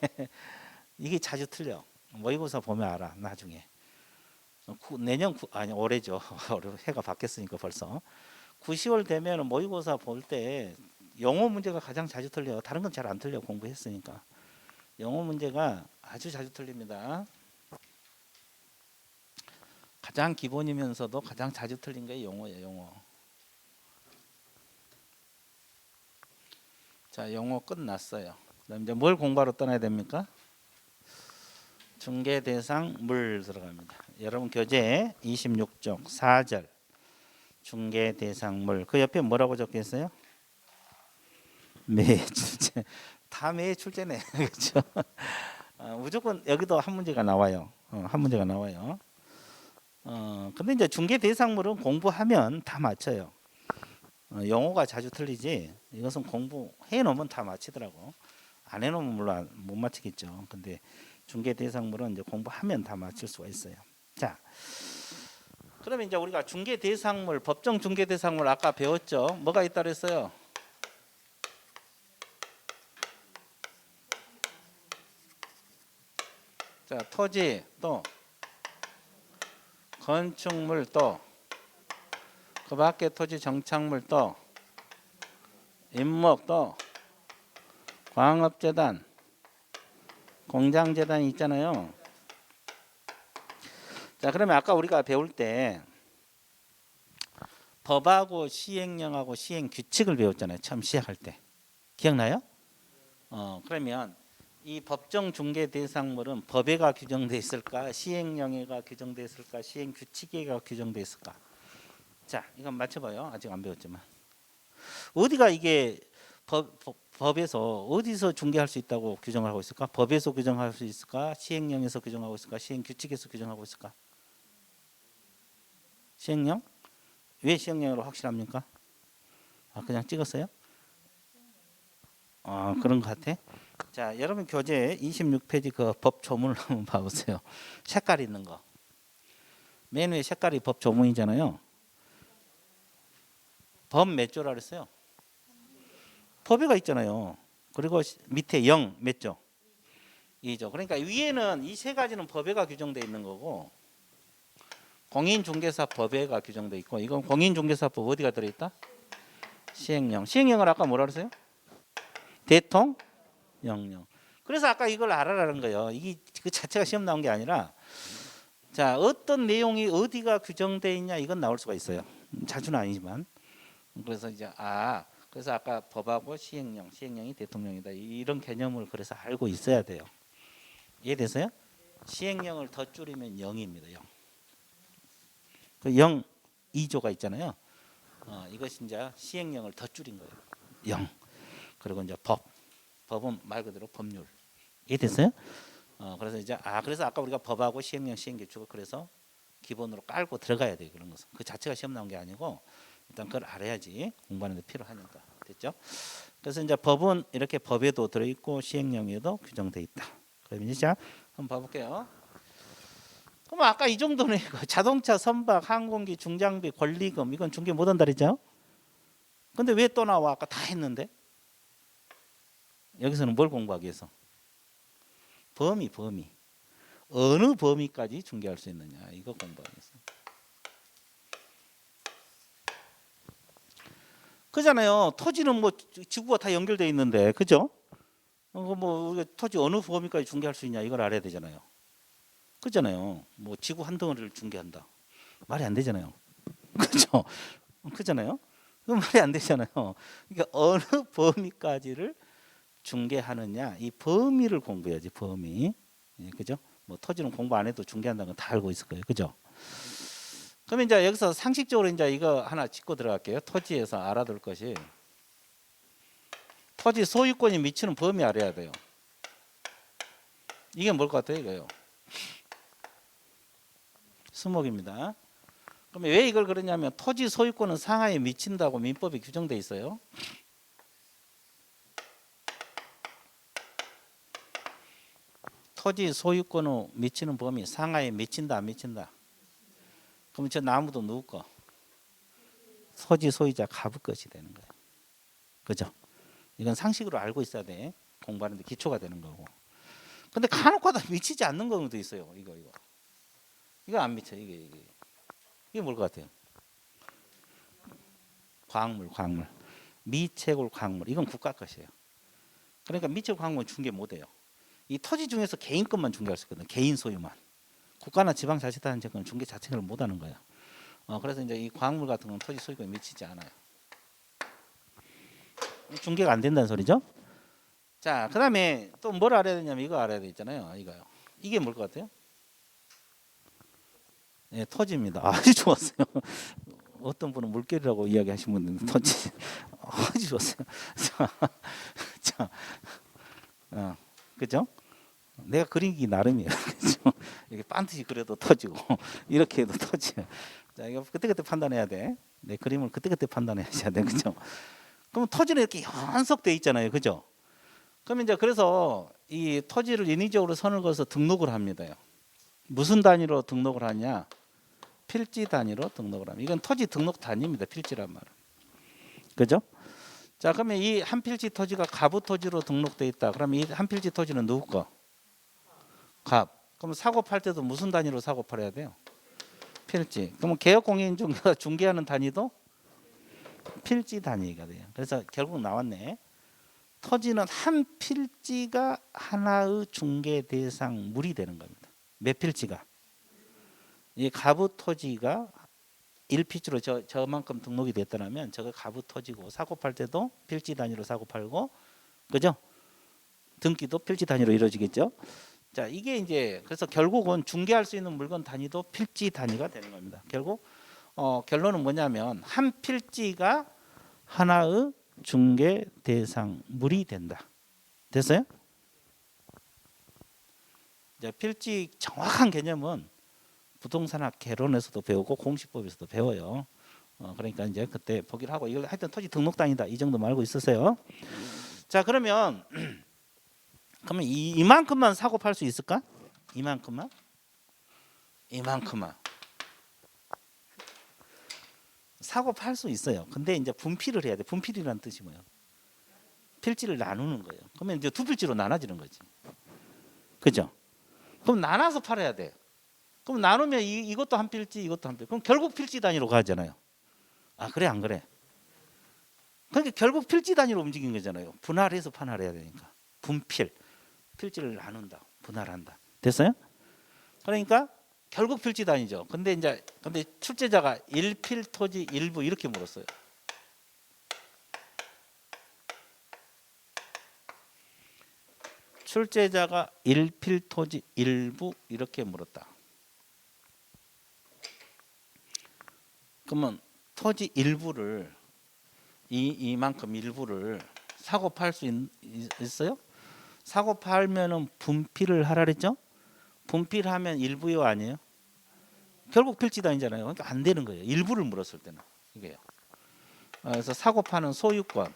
이게 자주 틀려. 모의고사 보면 알아. 나중에 내년 아니 올해죠. 해가 바뀌었으니까 벌써 9, 10월 되면 모의고사 볼 때 영어 문제가 가장 자주 틀려요. 다른 건 잘 안 틀려. 공부했으니까. 영어 문제가 아주 자주 틀립니다. 가장 기본이면서도 가장 자주 틀린 게 영어예요. 영어. 자, 영어 끝났어요. 그다음 이제 뭘 공부하러 떠나야 됩니까? 중개 대상 물 들어갑니다. 여러분 교재 26쪽 4절 중개 대상 물. 그 옆에 뭐라고 적혀 있어요? 매 출제. 다 매 출제네. 그렇죠? 무조건 여기도 한 문제가 나와요. 한 문제가 나와요. 근데 이제 중개 대상물은 공부하면 다 맞춰요. 영어가 자주 틀리지 이것은 공부해 놓으면 다 맞히더라고. 안 해놓으면 물론 못 맞히겠죠. 근데 중개 대상물은 이제 공부하면 다 맞출 수가 있어요. 자, 그러면 이제 우리가 중개 대상물, 법정 중개 대상물 아까 배웠죠. 뭐가 있다 그랬어요? 자, 토지 또 건축물 또 그 밖에 토지 정착물 또 임목 또 광업재단 공장재단이 있잖아요. 자, 그러면 아까 우리가 배울 때 법하고 시행령하고 시행규칙을 배웠잖아요. 처음 시작할 때. 기억나요? 그러면 이 법정 중개 대상물은 법에가 규정돼 있을까? 시행령에가 규정돼 있을까? 시행규칙에가 규정돼 있을까? 자, 이건 맞춰봐요. 아직 안 배웠지만. 어디가 이게 법에서 어디서 중개할 수 있다고 규정하고 있을까? 법에서 규정할 수 있을까? 시행령에서 규정하고 있을까? 시행규칙에서 규정하고 있을까? 시행령? 왜 시행령으로 확실합니까? 그냥 찍었어요? 그런 것 같아. 자, 여러분 교재 26페이지 그 법 조문을 한번 봐보세요. 색깔 있는 거. 맨 위에 색깔이 법 조문이잖아요. 법 몇 조라 그랬어요? 법에가 있잖아요. 그리고 밑에 0 몇 조? 2조. 그러니까 위에는 이 세 가지는 법에가 규정되어 있는 거고 공인중개사 법에가 규정되어 있고 이건 공인중개사법 어디가 들어있다? 시행령. 시행령을 아까 뭐라 그랬어요? 대통령령. 그래서 아까 이걸 알아라는 거예요. 이게 그 자체가 시험 나온 게 아니라 자 어떤 내용이 어디가 규정되어 있냐 이건 나올 수가 있어요. 자주는 아니지만. 그래서 이제 그래서 아까 법하고 시행령이 대통령이다 이런 개념을 그래서 알고 있어야 돼요. 이해되세요? 시행령을 더 줄이면 0입니다. 0. 그 0, 2조가 있잖아요. 이것이 이제 시행령을 더 줄인 거예요. 0. 그리고 이제 법은 말 그대로 법률. 이해됐어요? 그래서 이제 그래서 아까 우리가 법하고 시행령, 시행규칙을 그래서 기본으로 깔고 들어가야 돼요. 그런 것은 그 자체가 시험 나온 게 아니고 일단 그걸 알아야지 공부하는 데 필요하니까. 됐죠? 그래서 이제 법은 이렇게 법에도 들어있고 시행령에도 규정돼 있다. 그럼 이제 자 한번 봐볼게요. 그럼 아까 이 정도는 자동차, 선박, 항공기, 중장비, 권리금 이건 중개 못 한다 그랬죠? 근데 왜 또 나와? 아까 다 했는데 여기서는 뭘 공부하기 위해서? 범위 어느 범위까지 중개할 수 있느냐 이거 공부하기 위해서. 그잖아요. 토지는 뭐 지구가 다 연결돼 있는데 그죠? 뭐 우리가 토지 어느 범위까지 중개할 수 있냐 이걸 알아야 되잖아요. 그잖아요. 뭐 지구 한 덩어리를 중개한다. 말이 안 되잖아요. 그죠? 그잖아요. 그 말이 안 되잖아요. 그러니까 어느 범위까지를 중개하느냐 이 범위를 공부해야지 범위. 그죠? 뭐 토지는 공부 안 해도 중개한다는 건 다 알고 있을 거예요. 그죠? 그러면 이제 여기서 상식적으로 이제 이거 하나 짚고 들어갈게요. 토지에서 알아둘 것이 토지 소유권이 미치는 범위 알아야 돼요. 이게 뭘 것 같아요, 이거요? 수목입니다. 그럼 왜 이걸 그러냐면 토지 소유권은 상하에 미친다고 민법에 규정돼 있어요. 토지 소유권은 미치는 범위 상하에 미친다 안 미친다. 그럼 저 나무도 누구 거? 토지 소유자 가부 것이 되는 거예요. 그죠? 이건 상식으로 알고 있어야 돼. 공부하는데 기초가 되는 거고. 근데 간혹가다 미치지 않는 경우도 있어요. 이거 안 미쳐. 이게 뭘 것 같아요? 광물. 미채굴 광물. 이건 국가 것이에요. 그러니까 미채굴 광물은 중개 못 해요. 이 토지 중에서 개인 것만 중개할 수 있거든. 개인 소유만. 국가나 지방자치단체는 중개 자체를 못 하는 거예요. 그래서 이제 이 광물 같은 건 토지 소유권에 미치지 않아요. 중개가 안 된다는 소리죠. 자, 그다음에 또 뭘 알아야 되냐면 이거 알아야 되잖아요. 이거요. 이게 뭘 것 같아요? 네, 토지입니다. 아주 좋았어요. 어떤 분은 물결이라고 이야기하신 분은 토지 아주 좋았어요. 자, 그죠? 내가 그리기 나름이에요. 그죠? 이렇게 반드시 그려도 터지고 이렇게 해도 터지요. 자, 이거 그때그때 판단해야 돼. 내 그림을 그때그때 판단해야 돼. 그죠? 그럼 토지는 이렇게 연속돼 있잖아요. 그죠? 그럼 이제 그래서 이 토지를 인위적으로 선을 그어서 등록을 합니다. 무슨 단위로 등록을 하냐? 필지 단위로 등록을 합니다. 이건 토지 등록 단위입니다. 필지란 말은. 그죠? 자, 그러면 이 한 필지 토지가 가부 토지로 등록돼 있다. 그러면 이 한 필지 토지는 누구 거? 갑. 그럼 사고 팔 때도 무슨 단위로 사고 팔아야 돼요? 필지. 그러면 개혁공인중개가 중개하는 단위도 필지 단위가 돼요. 그래서 결국 나왔네. 토지는 한 필지가 하나의 중개 대상 물이 되는 겁니다. 몇 필지가? 이 가부 토지가 1필지로 저만큼 등록이 됐다면 저거 가부 토지고 사고 팔 때도 필지 단위로 사고 팔고, 그죠? 등기도 필지 단위로 이루어지겠죠. 자, 이게 이제 그래서 결국은 중개할 수 있는 물건 단위도 필지 단위가 되는 겁니다. 결국 결론은 뭐냐면 한 필지가 하나의 중개 대상 물이 된다. 됐어요? 이제 필지 정확한 개념은 부동산학 개론에서도 배우고 공시법에서도 배워요. 그러니까 이제 그때 보기를 하고 이걸 하여튼 토지 등록단이다 이 정도 알고 있으세요. 자, 그러면 이만큼만 사고 팔 수 있을까? 이만큼만 사고 팔 수 있어요. 근데 이제 분필을 해야 돼. 분필이라는 뜻이 뭐예요? 필지를 나누는 거예요. 그러면 이제 두 필지로 나눠지는 거지. 그죠? 그럼 나눠서 팔아야 돼. 그럼 나누면 이것도 한 필지, 이것도 한 필지. 그럼 결국 필지 단위로 가잖아요. 아, 그래 안 그래? 그러니까 결국 필지 단위로 움직인 거잖아요. 분할해서 판할해야 되니까. 분필, 필지를 나눈다, 분할한다. 됐어요? 그러니까 결국 필지 단위죠. 근데 출제자가 1필 토지 일부 이렇게 물었어요. 출제자가 1필 토지 일부 이렇게 물었다. 그러면 토지 일부를 이만큼 일부를 사고 팔 수 있어요? 사고 팔면은 분필을 하라 그랬죠? 분필하면 일부요 아니에요? 결국 필지 단위잖아요. 그러니까 안 되는 거예요. 일부를 물었을 때는 이게요. 그래서 사고 파는 소유권,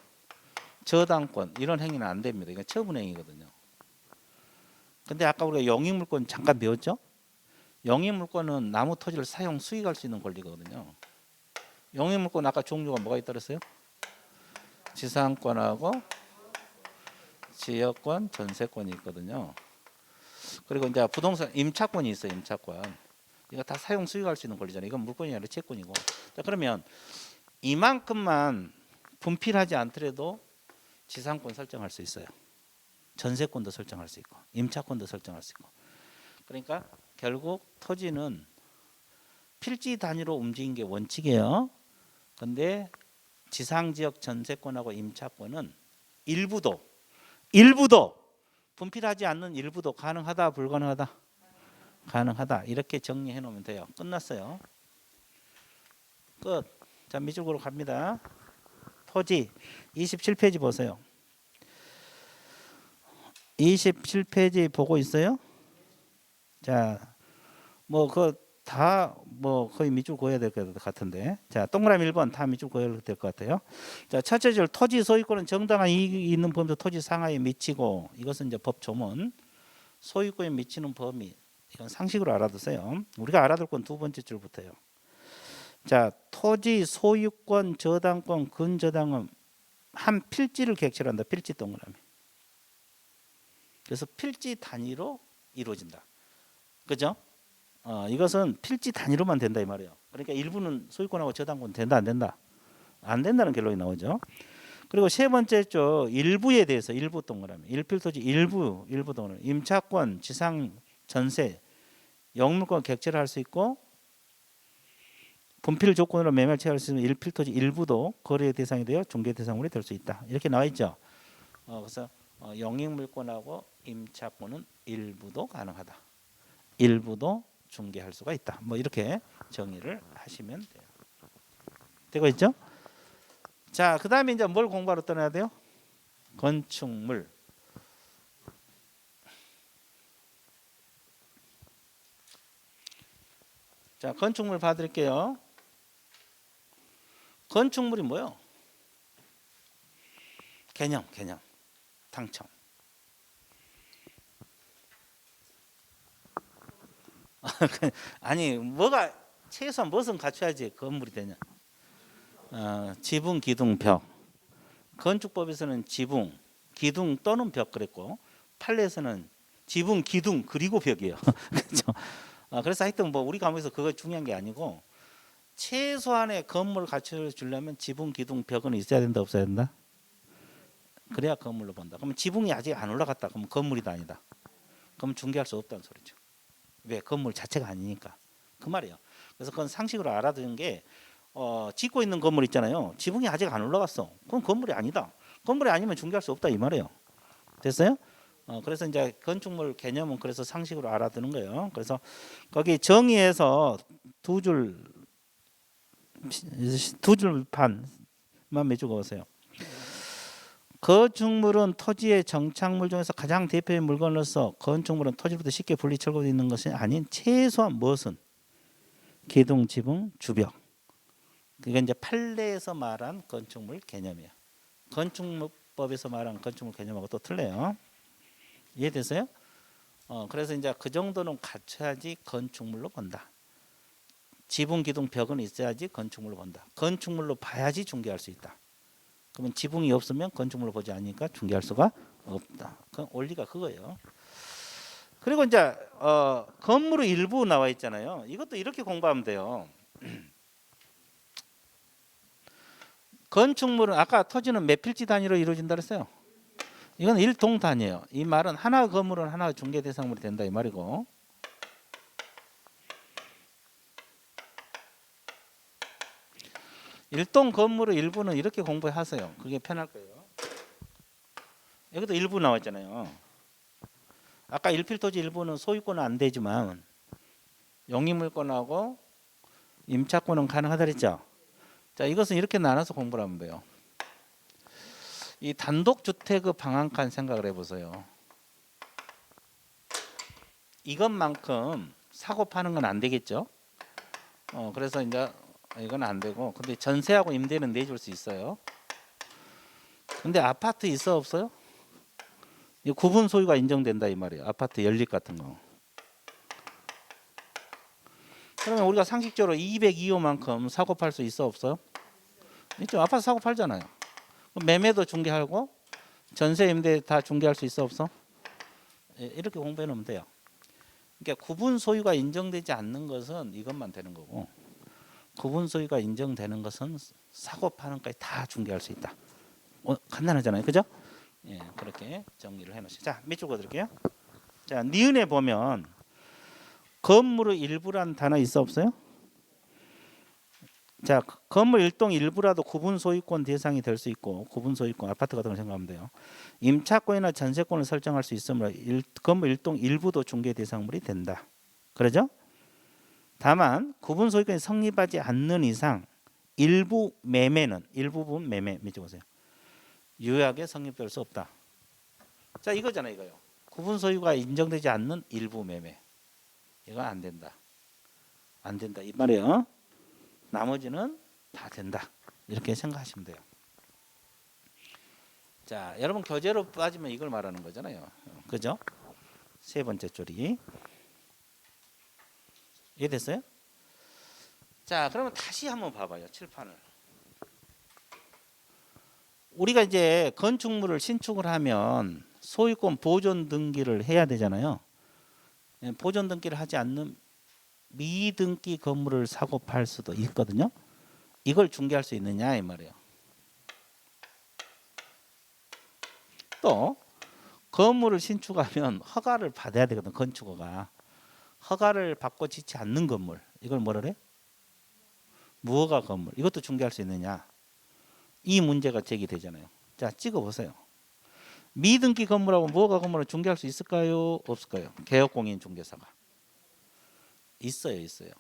저당권 이런 행위는 안 됩니다. 이건 처분행위거든요. 근데 아까 우리가 영입물권 잠깐 배웠죠? 영입물권은 나무 토지를 사용 수익할 수 있는 권리거든요. 영입물권 아까 종류가 뭐가 있다 그랬어요? 지상권하고 지역권, 전세권이 있거든요. 그리고 이제 부동산 임차권이 있어요. 임차권. 이거 다 사용 수익할 수 있는 권리잖아요. 이건 물권이 아니라 채권이고. 자, 그러면 이만큼만 분필하지 않더라도 지상권 설정할 수 있어요. 전세권도 설정할 수 있고 임차권도 설정할 수 있고. 그러니까 결국 토지는 필지 단위로 움직인 게 원칙이에요. 근데 지상지역 전세권하고 임차권은 일부도 분필하지 않는 일부도 가능하다 불가능하다? 가능하다. 이렇게 정리해 놓으면 돼요. 끝났어요. 끝. 자, 밑줄으로 갑니다. 토지 27페이지 보세요. 27페이지 보고 있어요? 자, 뭐 그 다 뭐 거의 밑줄 그어야 될 것 같은데. 자, 동그라미 1번 다 밑줄 그어야 될 것 같아요. 자, 첫째 줄 토지 소유권은 정당한 이익이 있는 범위에서 토지 상하에 미치고, 이것은 이제 법 조문. 소유권에 미치는 범위, 이건 상식으로 알아두세요. 우리가 알아둘 건 두 번째 줄부터요. 자, 토지 소유권 저당권 근저당은 한 필지를 객체한다. 필지 동그라미. 그래서 필지 단위로 이루어진다. 그죠? 이것은 필지 단위로만 된다 이 말이에요. 그러니까 일부는 소유권하고 저당권 된다 안 된다? 안 된다는 결론이 나오죠. 그리고 세 번째 쪽 일부에 대해서 일부 동그라미. 일필토지 일부 동그라미. 임차권, 지상, 전세, 영물권 객체를 할 수 있고 분필 조건으로 매매를 취할 수 있는 일필토지 일부도 거래 대상이 되어 중개 대상물이 될 수 있다. 이렇게 나와 있죠. 그래서 영익물권하고 임차권은 일부도 가능하다. 일부도 중개할 수가 있다. 뭐 이렇게 정의를 하시면 돼요. 되고 있죠? 자, 그다음에 이제 뭘 공부하러 떠나야 돼요? 건축물. 자, 건축물 봐드릴게요. 건축물이 뭐요? 개념, 당첨. 아니, 뭐가 최소한 무엇은 갖춰야지 건물이 되냐? 지붕, 기둥, 벽. 건축법에서는 지붕, 기둥 또는 벽 그랬고, 판례에서는 지붕, 기둥 그리고 벽이에요. 그렇죠? 그래서 하여튼 뭐 우리 과목에서 그거 중요한 게 아니고, 최소한의 건물을 갖춰주려면 지붕, 기둥, 벽은 있어야 된다, 없어야 된다? 그래야 건물로 본다. 그러면 지붕이 아직 안 올라갔다. 그러면 건물이다 아니다? 그럼 중개할 수 없다는 소리죠. 왜? 건물 자체가 아니니까. 그 말이에요. 그래서 그건 상식으로 알아두는 게, 짓고 있는 건물 있잖아요. 지붕이 아직 안 올라갔어. 그건 건물이 아니다. 건물이 아니면 중개할 수 없다 이 말이에요. 됐어요? 그래서 이제 건축물 개념은 그래서 상식으로 알아두는 거예요. 그래서 거기 정의에서 두 줄 반만 매주고 오세요. 건축물은 토지의 정착물 중에서 가장 대표의 물건으로서 건축물은 토지로부터 쉽게 분리 철거되어 있는 것이 아닌 최소한 무엇은 기둥, 지붕, 주벽. 그게 이제 판례에서 말한 건축물 개념이에요. 건축물법에서 말한 건축물 개념하고 또 틀려요. 이해되세요? 그래서 이제 그 정도는 갖춰야지 건축물로 본다. 지붕, 기둥, 벽은 있어야지 건축물로 본다. 건축물로 봐야지 중개할 수 있다. 그러면 지붕이 없으면 건축물로 보지 않으니까 중개할 수가 없다. 그 원리가 그거예요. 그리고 이제 건물의 일부 나와 있잖아요. 이것도 이렇게 공부하면 돼요. 건축물은 아까 토지는 몇 필지 단위로 이루어진다 그랬어요. 이건 일동 단위예요. 이 말은 하나 건물은 하나 중개 대상물이 된다 이 말이고. 일동 건물의 일부는 이렇게 공부하세요. 그게 편할 거예요. 여기도 일부 나와 있잖아요. 아까 일필토지 일부는 소유권은 안 되지만 영유물권하고 임차권은 가능하다 그랬죠. 자, 이것은 이렇게 나눠서 공부를 하면 돼요. 이 단독주택의 방한칸 생각을 해보세요. 이것만큼 사고 파는 건 안 되겠죠. 그래서 이제 이건 안 되고, 근데 전세하고 임대는 내줄 수 있어요. 근데 아파트 있어 없어요? 이 구분 소유가 인정된다 이 말이에요. 아파트 연립 같은 거. 그러면 우리가 상식적으로 202호만큼 사고 팔 수 있어 없어요? 있죠. 아파트 사고 팔잖아요. 매매도 중개하고 전세 임대 다 중개할 수 있어 없어? 이렇게 공부해 놓으면 돼요. 그러니까 구분 소유가 인정되지 않는 것은 이것만 되는 거고, 구분 소유가 인정되는 것은 사고 파는 것까지 다 중개할 수 있다. 간단하잖아요, 그죠? 예, 그렇게 정리를 해놓으시죠. 자, 밑줄 그어드릴게요. 자, 니은에 보면 건물의 일부라는 단어 있어 없어요? 자, 건물 일동 일부라도 구분 소유권 대상이 될 수 있고, 구분 소유권 아파트 같은 걸 생각하면 돼요. 임차권이나 전세권을 설정할 수 있으므로 건물 일동 일부도 중개 대상물이 된다. 그러죠? 다만 구분 소유권이 성립하지 않는 이상 일부 매매는 일부분 매매 밑에 보세요. 유효하게 성립될 수 없다. 자 이거잖아 이거요. 구분 소유가 인정되지 않는 일부 매매. 이거 안 된다. 안 된다 이 말이에요. 나머지는 다 된다. 이렇게 생각하시면 돼요. 자 여러분 교재로 빠지면 이걸 말하는 거잖아요. 그죠? 세 번째 줄이 이해됐어요? 자 그러면 다시 한번 봐봐요. 칠판을. 우리가 이제 건축물을 신축을 하면 소유권 보존 등기를 해야 되잖아요. 보존 등기를 하지 않는 미등기 건물을 사고 팔 수도 있거든요. 이걸 중개할 수 있느냐 이 말이에요. 또 건물을 신축하면 허가를 받아야 되거든. 건축허가. 허가를 받고 짓지 않는 건물. 이걸 뭐라 그래? 무허가 건물. 이것도 중개할 수 있느냐. 이 문제가 제기되잖아요. 자 찍어보세요. 미등기 건물하고 무허가 건물을 중개할 수 있을까요? 없을까요? 개업공인중개사가. 있어요. 있어요.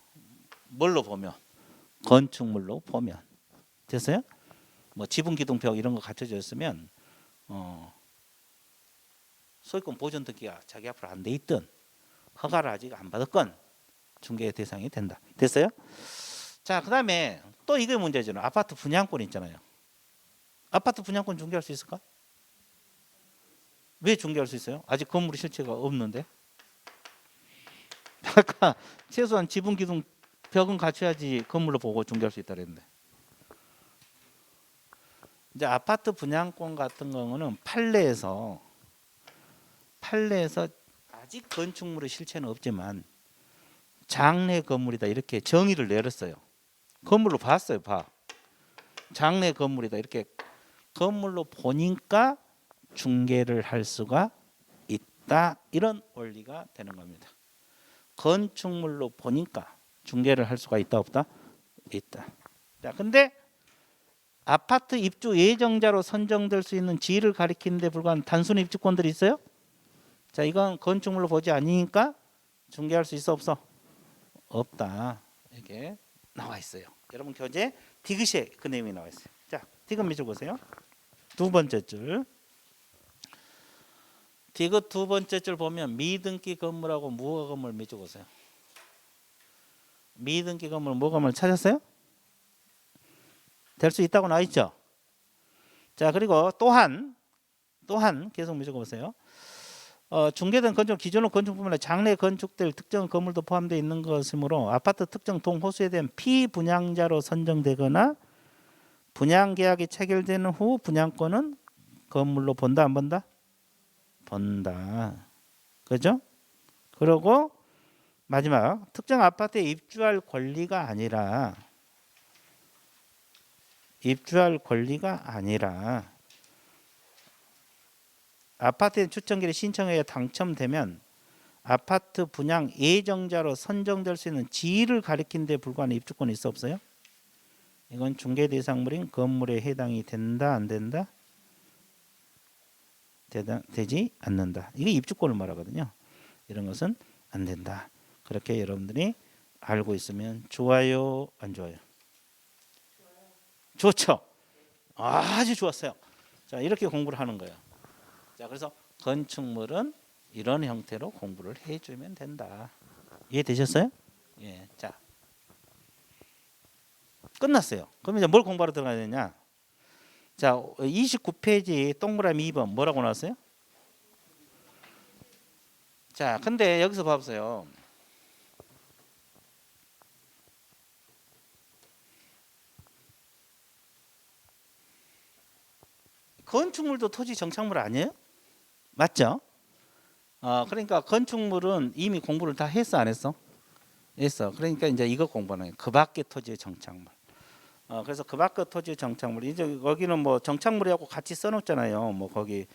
뭘로 보면? 건축물로 보면. 됐어요? 뭐 지붕기둥벽 이런 거 갖춰져 있으면 소유권 보존 등기가 자기 앞으로 안 돼 있든 허가를 아직 안 받았건 중개 대상이 된다. 됐어요? 자, 그다음에 또 이게 문제죠. 아파트 분양권 있잖아요. 아파트 분양권 중개할 수 있을까? 왜 중개할 수 있어요? 아직 건물의 실체가 없는데. 아까 최소한 지붕 기둥 벽은 갖춰야지 건물로 보고 중개할 수 있다 그랬는데. 이제 아파트 분양권 같은 경우는 판례에서 아직 건축물의 실체는 없지만 장래 건물이다 이렇게 정의를 내렸어요. 건물로 봤어요. 봐. 장래 건물이다 이렇게 건물로 보니까 중개를 할 수가 있다. 이런 원리가 되는 겁니다. 건축물로 보니까 중개를 할 수가 있다 없다? 있다. 자, 근데 아파트 입주 예정자로 선정될 수 있는 지위를 가리키는 데 불과한 단순 입주권들이 있어요? 자, 이건 건축물로 보지 않으니까 중개할 수 있어 없어? 없다. 이렇게 나와 있어요. 여러분 교재 디귿에 그 내용이 나와 있어요. 자, 디귿 밑줄 보세요. 두 번째 줄. 디귿 두 번째 줄 보면 미등기 건물하고 무허가 건물 밑줄 보세요. 미등기 건물, 무허가 건물 찾았어요? 될 수 있다고 나와 있죠. 자, 그리고 또한 계속 밑줄 보세요. 중개된 건축 기존의 건축뿐만 아니라 장래 건축될 특정 건물도 포함되어 있는 것이므로 아파트 특정 동호수에 대한 피분양자로 선정되거나 분양 계약이 체결되는 후 분양권은 건물로 본다 안 본다? 본다. 그죠? 그리고 마지막 특정 아파트에 입주할 권리가 아니라 아파트의 추천기를 신청하여 당첨되면 아파트 분양 예정자로 선정될 수 있는 지위를 가리킨 데 불과한 입주권이 있어 없어요? 이건 중개 대상물인 건물에 해당이 된다 안 된다? 되지 않는다. 이게 입주권을 말하거든요. 이런 것은 안 된다. 그렇게 여러분들이 알고 있으면 좋아요 안 좋아요? 좋죠. 아주 좋았어요. 자, 이렇게 공부를 하는 거예요. 자, 그래서 건축물은 이런 형태로 공부를 해주면 된다. 이해되셨어요? 예, 자, 끝났어요. 그럼 이제 뭘 공부하러 들어가야 되냐? 자, 29페이지 동그라미 2번 뭐라고 나왔어요? 자, 근데 여기서 봐보세요. 건축물도 토지 정착물 아니에요? 맞죠? 그러니까 건축물은 이미 공부를 다 했어 안 했어? 했어. 그러니까 이제 이거 공부하는 거예요. 그 밖의 토지의 정착물. 그래서 그 밖의 토지의 정착물. 이제 거기는 뭐 정착물이하고 같이 써놓잖아요. 뭐 거기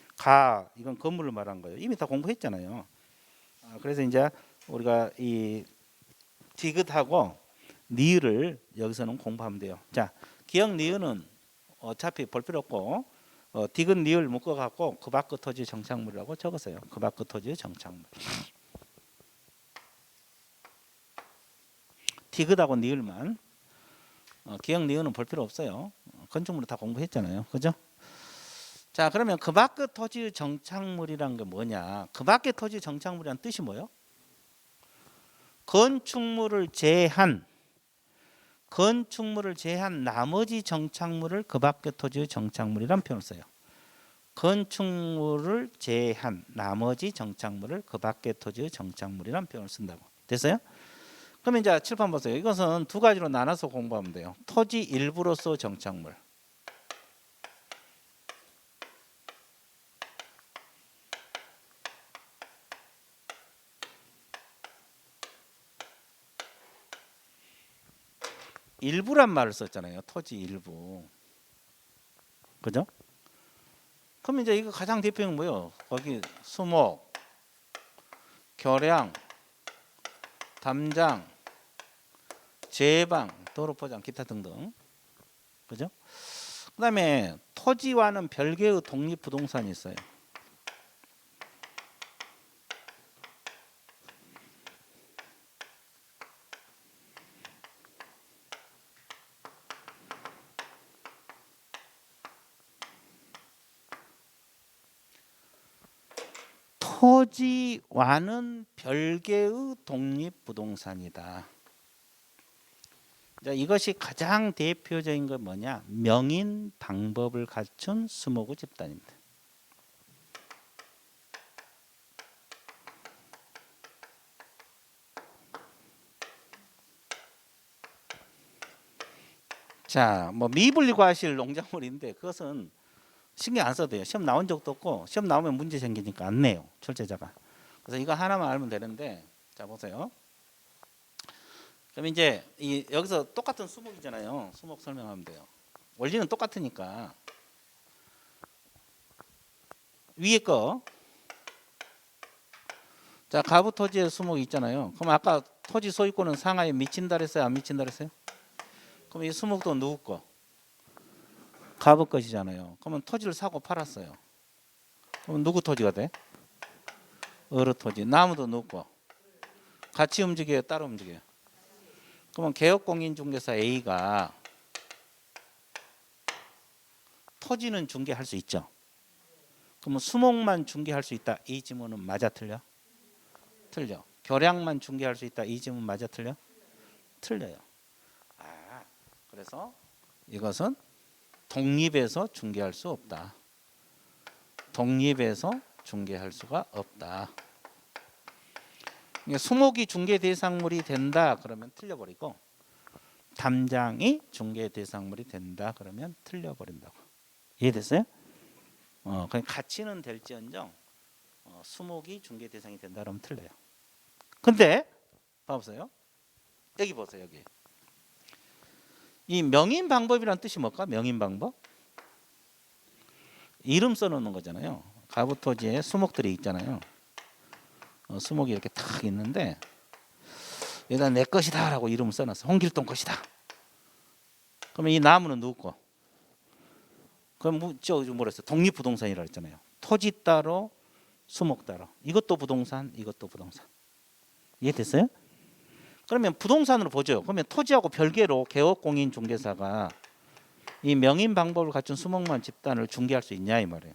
이건 건물을 말한 거예요. 이미 다 공부했잖아요. 그래서 이제 우리가 이 디귿하고 니을을 여기서는 공부하면 돼요. 자, 기역 니은은 어차피 볼 필요 없고 디귿 니을 묶어갖고 그 밖의 토지 정착물이라고 적었어요. 그 밖의 토지 정착물. 디귿하고 니을만. 기억 니은은 볼 필요 없어요. 건축물은 다 공부했잖아요. 그죠? 자, 그러면 그 밖의 토지의 정착물이란 게 뭐냐? 그 밖의 토지 정착물이란 뜻이 뭐예요? 건축물을 제한 나머지 정착물을 그 밖의 토지의 정착물이란 표현을 써요. 건축물을 제한 나머지 정착물을 그 밖의 토지의 정착물이란 표현을 쓴다고. 됐어요? 그러면 이제 칠판 보세요. 이것은 두 가지로 나눠서 공부하면 돼요. 토지 일부로서 정착물. 일부란 말을 썼잖아요. 토지 일부. 그죠? 그럼 이제 이거 가장 대표는 뭐예요? 거기 수목, 교량, 담장, 제방, 도로포장, 기타 등등. 그죠? 그다음에 토지와는 별개의 독립부동산이 있어요. 토지와는 별개의 독립부동산이다. 이것이 가장 대표적인 건 뭐냐? 명인 방법을 갖춘 수목의 집단입니다. 자, 뭐 미분리과실 농작물인데 그것은 신경 안 써도 돼요. 시험 나온 적도 없고 시험 나오면 문제 생기니까 안 내요. 출제자가. 그래서 이거 하나만 알면 되는데, 자 보세요. 그럼 이제 여기서 똑같은 수목이잖아요. 수목 설명하면 돼요. 원리는 똑같으니까 위에 거. 자, 가부 토지의 수목이 있잖아요. 그럼 아까 토지 소유권은 상하에 미친다 그랬어요? 안 미친다 그랬어요? 그럼 이 수목도 누구 거? 가부 것이잖아요. 그러면 토지를 사고 팔았어요. 그럼 누구 토지가 돼? 어르 토지. 나무도 누구 거? 같이 움직여요? 따로 움직여요? 그러면 개업공인중개사 A가 토지는 중개할 수 있죠. 그러면 수목만 중개할 수 있다. 이 지문은 맞아 틀려? 틀려. 교량만 중개할 수 있다. 이 지문 맞아 틀려? 틀려요. 그래서 이것은 독립해서 중개할 수 없다. 독립해서 중개할 수가 없다. 수목이 중개 대상물이 된다 그러면 틀려버리고, 담장이 중개 대상물이 된다 그러면 틀려버린다고. 이해됐어요? 그냥 가치는 될지언정 수목이 중개 대상이 된다 그러면 틀려요. 근데 봐보세요. 여기 보세요. 여기 이 명인 방법이란 뜻이 뭘까? 명인 방법? 이름 써놓는 거잖아요. 가부토지에 수목들이 있잖아요. 수목이 이렇게 탁 있는데 여기다 내 것이다 라고 이름을 써놨어. 홍길동 것이다. 그러면 이 나무는 누구 거? 그럼 뭐라 했어? 독립부동산이라고 했잖아요. 토지 따로 수목 따로. 이것도 부동산, 이것도 부동산. 이해됐어요? 그러면 부동산으로 보죠. 그러면 토지하고 별개로 개업공인중개사가 이 명인 방법을 갖춘 수목만 집단을 중개할 수 있냐 이 말이에요.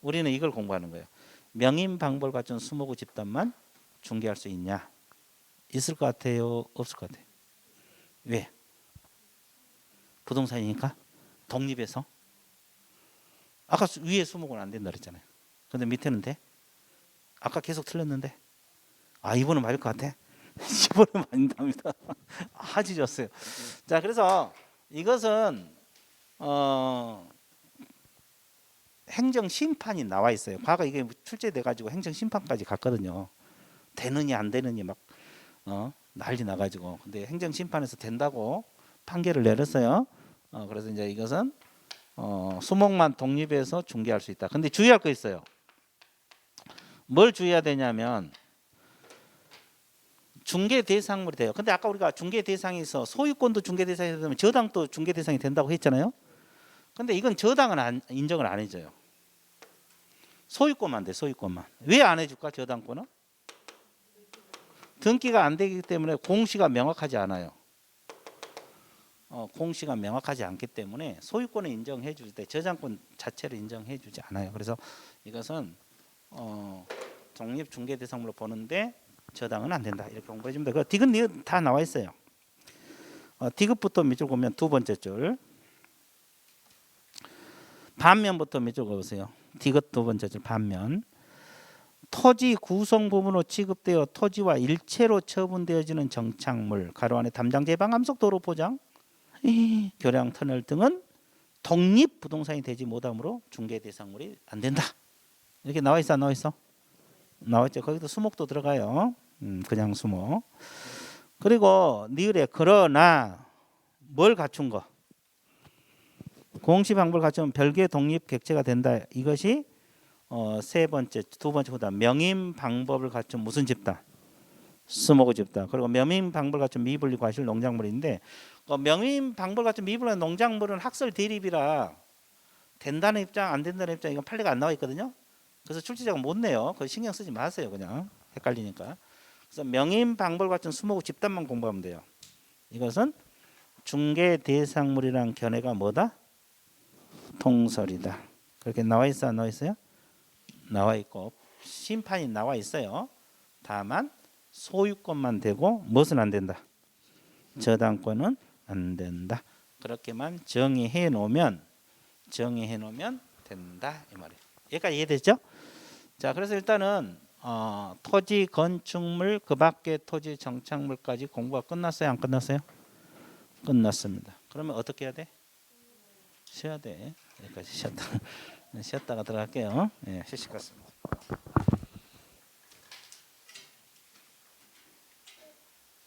우리는 이걸 공부하는 거예요. 명인 방법을 갖춘 수목의 집단만 중개할 수 있냐? 있을 것 같아요? 없을 것 같아요? 왜? 부동산이니까? 독립해서? 아까 위에 수목은 안 된다 그랬잖아요. 근데 밑에는 돼? 아까 계속 틀렸는데? 이번은 맞을 것 같아? 이번은 맞는답니다. 아주 좋았어요. 자, 그래서 이것은 행정심판이 나와 있어요. 과거 이게 출제돼 가지고 행정심판까지 갔거든요. 되느냐 안 되느냐 막 난리 나가지고. 근데 행정심판에서 된다고 판결을 내렸어요. 그래서 이제 이것은 수목만 독립해서 중개할 수 있다. 근데 주의할 거 있어요. 뭘 주의해야 되냐면 중개 대상물이 돼요. 근데 아까 우리가 중개 대상에서 소유권도 중개 대상이 되면 저당도 중개 대상이 된다고 했잖아요. 근데 이건 저당은 인정을 안 해줘요. 소유권만 돼. 소유권만. 왜 안 해줄까? 저당권은 등기가 안 되기 때문에 공시가 명확하지 않아요. 공시가 명확하지 않기 때문에 소유권을 인정해 줄 때 저당권 자체를 인정해 주지 않아요. 그래서 이것은 독립 중개 대상물로 보는데 저당은 안 된다. 이렇게 공부해 주면 돼요. 디귿 니은 다 나와 있어요. 디귿부터 밑줄 보면 두 번째 줄. 반면부터 밑줄 보세요. 디귿 두 번째 줄 반면. 토지 구성 부분으로 취급되어 토지와 일체로 처분되어지는 정착물 가로 안에 담장 제방 암석 도로 포장 교량 터널 등은 독립 부동산이 되지 못하므로 중개 대상물이 안 된다. 이렇게 나와 있어 안 나와 있어? 나와 있죠. 거기도 수목도 들어가요. 그냥 수목. 그리고 니을에 그러나 뭘 갖춘 거? 공시방법을 갖추면 별개 독립 객체가 된다. 이것이 세 번째, 두 번째보다 명인 방법을 갖춘 무슨 집단? 수목의 집단. 그리고 명인 방법을 갖춘 미분리 과실 농작물인데 명인 방법을 갖춘 미분리 농작물은 학설 대립이라 된다는 입장, 안 된다는 입장 이건 판례가 안 나와 있거든요. 그래서 출제자가 못 내요. 그거 신경 쓰지 마세요. 그냥 헷갈리니까. 그래서 명인 방법을 갖춘 수목의 집단만 공부하면 돼요. 이것은 중개 대상물이란 견해가 뭐다? 통설이다. 그렇게 나와 있어 안 나와 있어요? 나와 있고 심판이 나와 있어요. 다만 소유권만 되고 무엇은 안 된다? 저당권은 안 된다. 그렇게만 정의해 놓으면 된다 이 말이에요. 여기까지 이해됐죠? 자, 그래서 일단은 토지 건축물 그 밖의 토지 정착물까지 공부가 끝났어요? 안 끝났어요? 끝났습니다. 그러면 어떻게 해야 돼? 쉬어야 돼. 여기까지 쉬었다가 들어갈게요. 예, 휴식 같습니다.